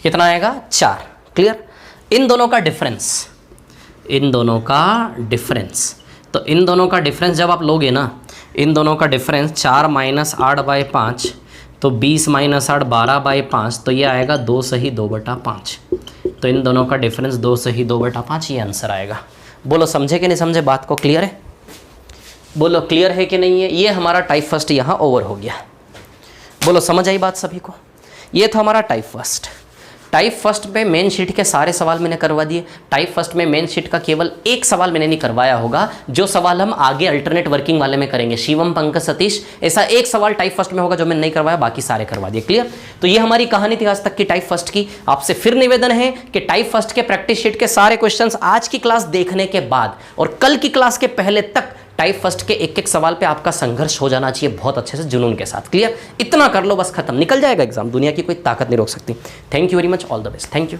कितना आएगा, 4। क्लियर। इन दोनों का डिफरेंस, तो इन दोनों का डिफरेंस जब आप लोगे ना, इन दोनों का डिफरेंस 4 - 8/5, तो 20 - 8 12/5, तो ये आएगा 2 सही 2/5। तो इन दोनों का डिफरेंस 2 सही 2/5, ये आंसर आएगा। बोलो समझे कि नहीं समझे, बात को क्लियर है। बोलो क्लियर है कि नहीं है। ये हमारा टाइप फर्स्ट यहाँ ओवर हो गया। बोलो समझ आई बात सभी को। ये था हमारा टाइप फर्स्ट। टाइप फर्स्ट पे मेन शीट के सारे सवाल मैंने करवा दिए। टाइप फर्स्ट में मेन शीट का केवल एक सवाल मैंने नहीं करवाया होगा, जो सवाल हम आगे अल्टरनेट वर्किंग वाले में करेंगे। शिवम, पंकज, सतीश, ऐसा एक सवाल टाइप फर्स्ट में होगा जो मैंने नहीं करवाया, बाकी सारे करवा दिए। क्लियर। तो ये हमारी कहानी थी आज तक की टाइप फर्स्ट की। आपसे फिर निवेदन है कि टाइप फर्स्ट के प्रैक्टिस शीट के सारे क्वेश्चंस आज की क्लास देखने के बाद और कल की क्लास के पहले तक टाइप फर्स्ट के एक एक सवाल पे आपका संघर्ष हो जाना चाहिए बहुत अच्छे से, जुनून के साथ। क्लियर। इतना कर लो बस, खत्म, निकल जाएगा एग्जाम। दुनिया की कोई ताकत नहीं रोक सकती। Thank you very much, all the best, thank you.